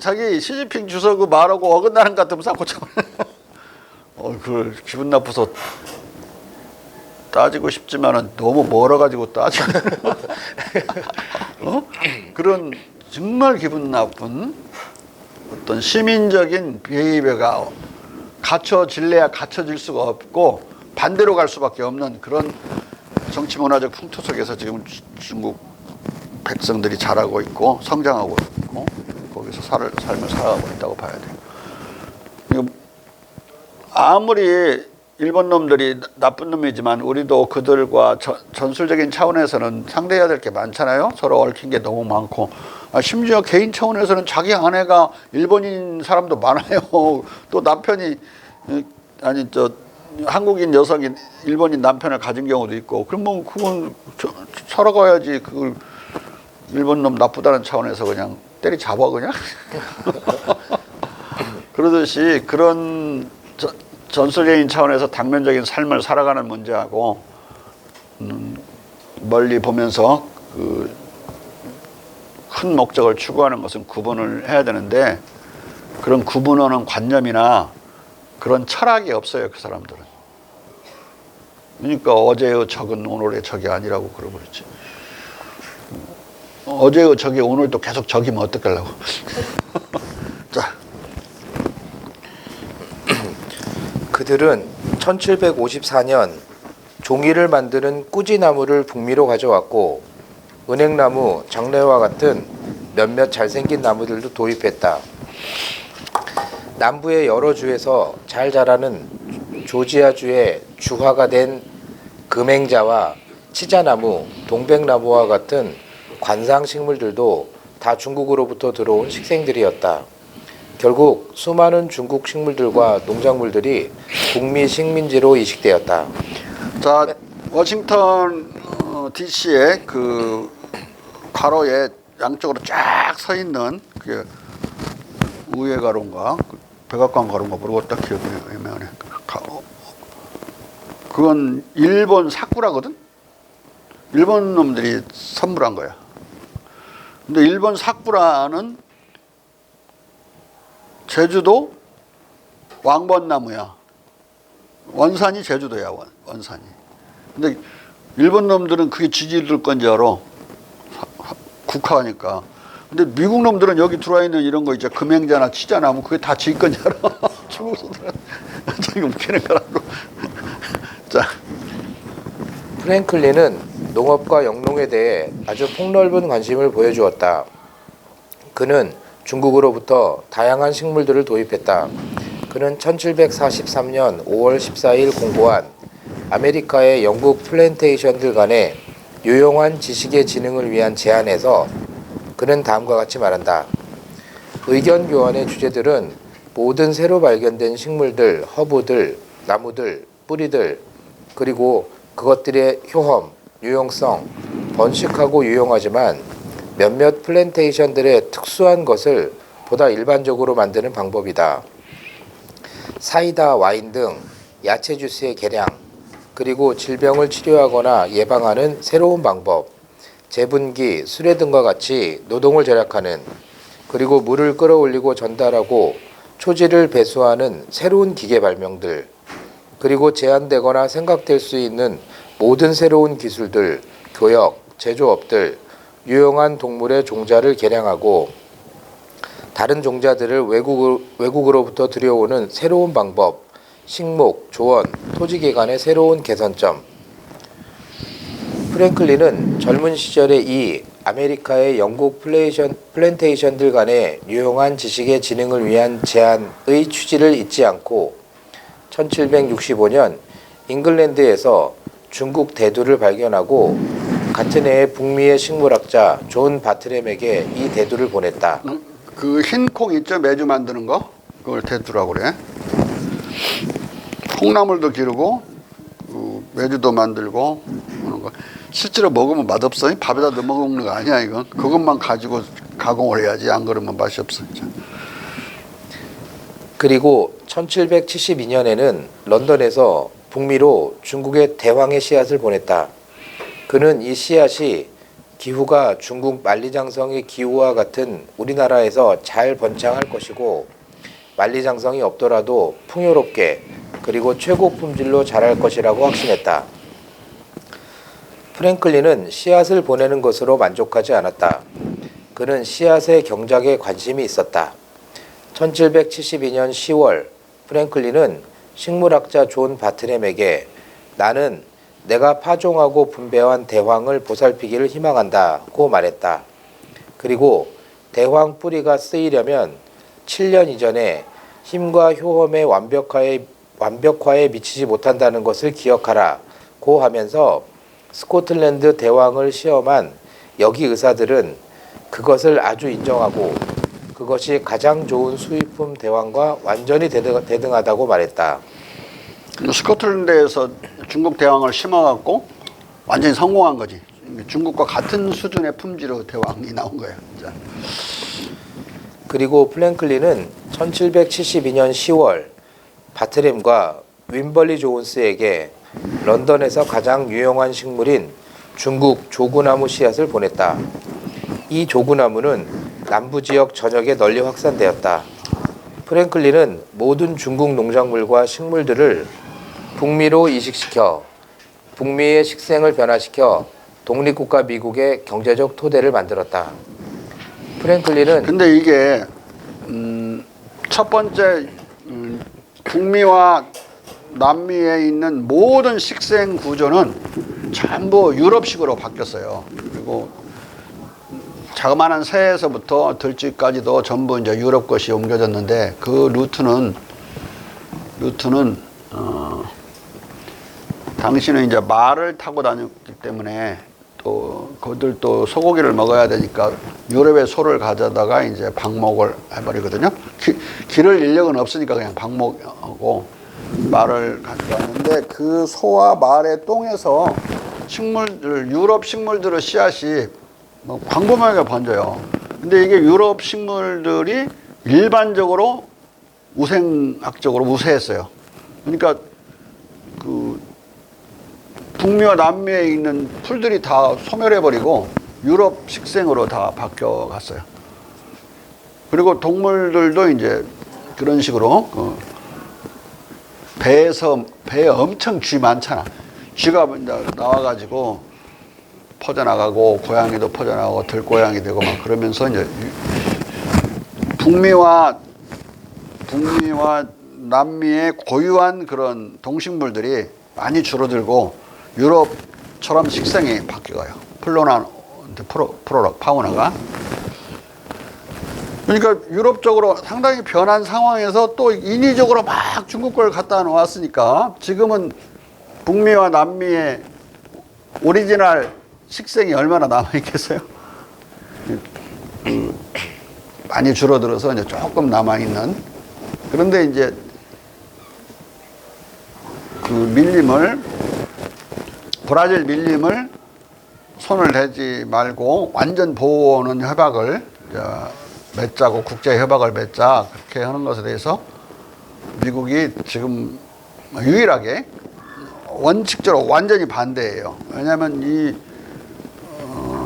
자기 시진핑 주석 말하고 어긋나는 것 같으면 싹 고쳐버려. 그 기분 나빠서 따지고 싶지만은 너무 멀어가지고 따지고. 그런 정말 기분 나쁜 어떤 시민적인 비해가 갖춰질래야 갖춰질 수가 없고 반대로 갈 수밖에 없는 그런 정치 문화적 풍토 속에서 지금 중국 백성들이 자라고 있고 성장하고 있고 거기서 삶을 살아가고 있다고 봐야 돼요. 아무리 일본 놈들이 나쁜 놈이지만 우리도 그들과 전술적인 차원에서는 상대해야 될 게 많잖아요. 서로 얽힌 게 너무 많고, 심지어 개인 차원에서는 자기 아내가 일본인 사람도 많아요. 또 남편이 한국인 여성이 일본인 남편을 가진 경우도 있고. 그럼 뭐 그건 살아가야지. 그걸 일본 놈 나쁘다는 차원에서 그냥 때리 잡아 그냥. 그러듯이 그런 전술적인 차원에서 당면적인 삶을 살아가는 문제하고 멀리 보면서 그 큰 목적을 추구하는 것은 구분을 해야 되는데, 그런 구분하는 관념이나 그런 철학이 없어요, 그 사람들은. 그러니까 어제의 적은 오늘의 적이 아니라고 그러고 그랬지. 어제의 적이 오늘도 계속 적이면 어떡하려고. 자. 그들은 1754년 종이를 만드는 꾸지나무를 북미로 가져왔고 은행나무, 장래와 같은 몇몇 잘생긴 나무들도 도입했다. 남부의 여러 주에서 잘 자라는 조지아주의 주화가 된 금행자와 치자나무, 동백나무와 같은 관상식물들도 다 중국으로부터 들어온 식생들이었다. 결국 수많은 중국 식물들과 농작물들이 북미 식민지로 이식되었다. 자, 워싱턴 DC의 그 가로에 양쪽으로 쫙 서 있는 그게 우회 가로인가 백악관 가로인가 모르겠다, 기억이 애매하네. 그건 일본 사쿠라거든. 일본 놈들이 선물한 거야. 근데 일본 사쿠라는 제주도 왕벚나무야. 원산이 제주도야, 원산이. 근데 일본 놈들은 그게 지지를 건지 알아. 국화니까. 근데 미국 놈들은 여기 들어와 있는 이런 거 이제 금행자나 치자나무 그게 다 지 건지 알아. 중국 사람들은 되게 웃기는 거라고. 자, 프랭클린은 농업과 영농에 대해 아주 폭넓은 관심을 보여주었다. 그는 중국으로부터 다양한 식물들을 도입했다. 그는 1743년 5월 14일 공고한 아메리카의 영국 플랜테이션들 간의 유용한 지식의 진흥을 위한 제안에서 그는 다음과 같이 말한다. 의견 교환의 주제들은 모든 새로 발견된 식물들, 허브들, 나무들, 뿌리들, 그리고 그것들의 효험, 유용성, 번식하고 유용하지만 몇몇 플랜테이션들의 특수한 것을 보다 일반적으로 만드는 방법이다. 사이다, 와인 등 야채 주스의 개량, 그리고 질병을 치료하거나 예방하는 새로운 방법, 재분기, 수레 등과 같이 노동을 절약하는, 그리고 물을 끌어올리고 전달하고 초지를 배수하는 새로운 기계 발명들, 그리고 제한되거나 생각될 수 있는 모든 새로운 기술들, 교역, 제조업들, 유용한 동물의 종자를 개량하고 다른 종자들을 외국으로부터 들여오는 새로운 방법, 식목, 조원, 토지계 간의 새로운 개선점. 프랭클린은 젊은 시절에 이 아메리카의 영국 플랜테이션들 간의 유용한 지식의 진흥을 위한 제안의 취지를 잊지 않고 1765년 잉글랜드에서 중국 대두를 발견하고 같은 해에 북미의 식물학자 존 바트램에게 이 대두를 보냈다. 그 흰 콩 있죠? 매주 만드는 거? 그걸 대두라고 그래. 콩나물도 기르고 매주도 만들고 하는 거. 실제로 먹으면 맛없어. 밥에다 넣어 먹는 거 아니야 이건. 그것만 가지고 가공을 해야지. 안 그러면 맛이 없어. 그리고 1772년에는 런던에서 북미로 중국의 대황의 씨앗을 보냈다. 그는 이 씨앗이 기후가 중국 만리장성의 기후와 같은 우리나라에서 잘 번창할 것이고 만리장성이 없더라도 풍요롭게 그리고 최고 품질로 자랄 것이라고 확신했다. 프랭클린은 씨앗을 보내는 것으로 만족하지 않았다. 그는 씨앗의 경작에 관심이 있었다. 1772년 10월 프랭클린은 식물학자 존 바트램에게 나는 내가 파종하고 분배한 대황을 보살피기를 희망한다고 말했다. 그리고 대황 뿌리가 쓰이려면 7년 이전에 힘과 효험의 완벽화에 미치지 못한다는 것을 기억하라고 하면서 스코틀랜드 대왕을 시험한 여기 의사들은 그것을 아주 인정하고 그것이 가장 좋은 수입품 대왕과 완전히 대등하다고 말했다. 스코틀랜드에서 중국 대왕을 심어갖고 완전히 성공한 거지. 중국과 같은 수준의 품질의 대왕이 나온 거예요. 진짜. 그리고 플랭클린은 1772년 10월 바트램과 윈벌리 존스에게 런던에서 가장 유용한 식물인 중국 조구나무 씨앗을 보냈다. 이 조구나무는 남부지역 전역에 널리 확산되었다. 프랭클린은 모든 중국 농작물과 식물들을 북미로 이식시켜 북미의 식생을 변화시켜 독립국가 미국의 경제적 토대를 만들었다. 프랭클린은 근데 이게 첫 번째 북미와 남미에 있는 모든 식생 구조는 전부 유럽식으로 바뀌었어요. 그리고 자그마한 새에서부터 들쥐까지도 전부 이제 유럽 것이 옮겨졌는데 그 루트는 당시는 이제 말을 타고 다녔기 때문에 또 그들 또 소고기를 먹어야 되니까 유럽의 소를 가져다가 이제 방목을 해버리거든요. 기를 인력은 없으니까 그냥 방목하고 말을 가져왔는데 그 소와 말의 똥에서 유럽 식물들의 씨앗이 뭐 광범위하게 번져요. 근데 이게 유럽 식물들이 일반적으로 우생학적으로 우세했어요. 그러니까 그 북미와 남미에 있는 풀들이 다 소멸해버리고 유럽 식생으로 다 바뀌어갔어요. 그리고 동물들도 이제 그런 식으로 배에 엄청 쥐 많잖아. 쥐가 나와가지고 퍼져나가고 고양이도 퍼져나가고 들고양이 되고 막 그러면서 이제 북미와 남미의 고유한 그런 동식물들이 많이 줄어들고 유럽처럼 식생이 바뀌어요. 파우나가. 그러니까 유럽 쪽으로 상당히 변한 상황에서 또 인위적으로 막 중국 걸 갖다 놓았으니까 지금은 북미와 남미의 오리지널 식생이 얼마나 남아있겠어요? 많이 줄어들어서 이제 조금 남아있는. 그런데 이제 그 밀림을 브라질 밀림을 손을 대지 말고 완전 보호하는 협약을 맺자고 국제 협약을 맺자 그렇게 하는 것에 대해서 미국이 지금 유일하게 원칙적으로 완전히 반대예요. 왜냐하면 이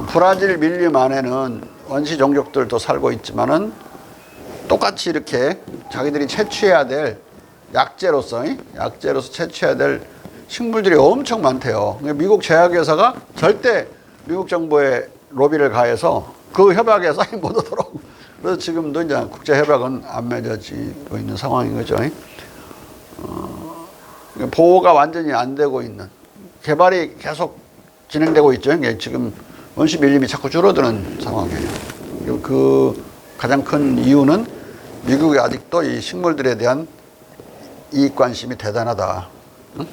브라질 밀림 안에는 원시 종족들도 살고 있지만은 똑같이 이렇게 자기들이 채취해야 될 약재로서 채취해야 될 식물들이 엄청 많대요. 미국 제약회사가 절대 미국 정부에 로비를 가해서 그 협약에 사인 못 하도록. 그래서 지금도 이제 국제 협약은 안 맺어지고 있는 상황인 거죠. 보호가 완전히 안 되고 있는 개발이 계속 진행되고 있죠. 지금 원시 밀림이 자꾸 줄어드는 상황이에요. 그 가장 큰 이유는 미국이 아직도 이 식물들에 대한 이익 관심이 대단하다. 응?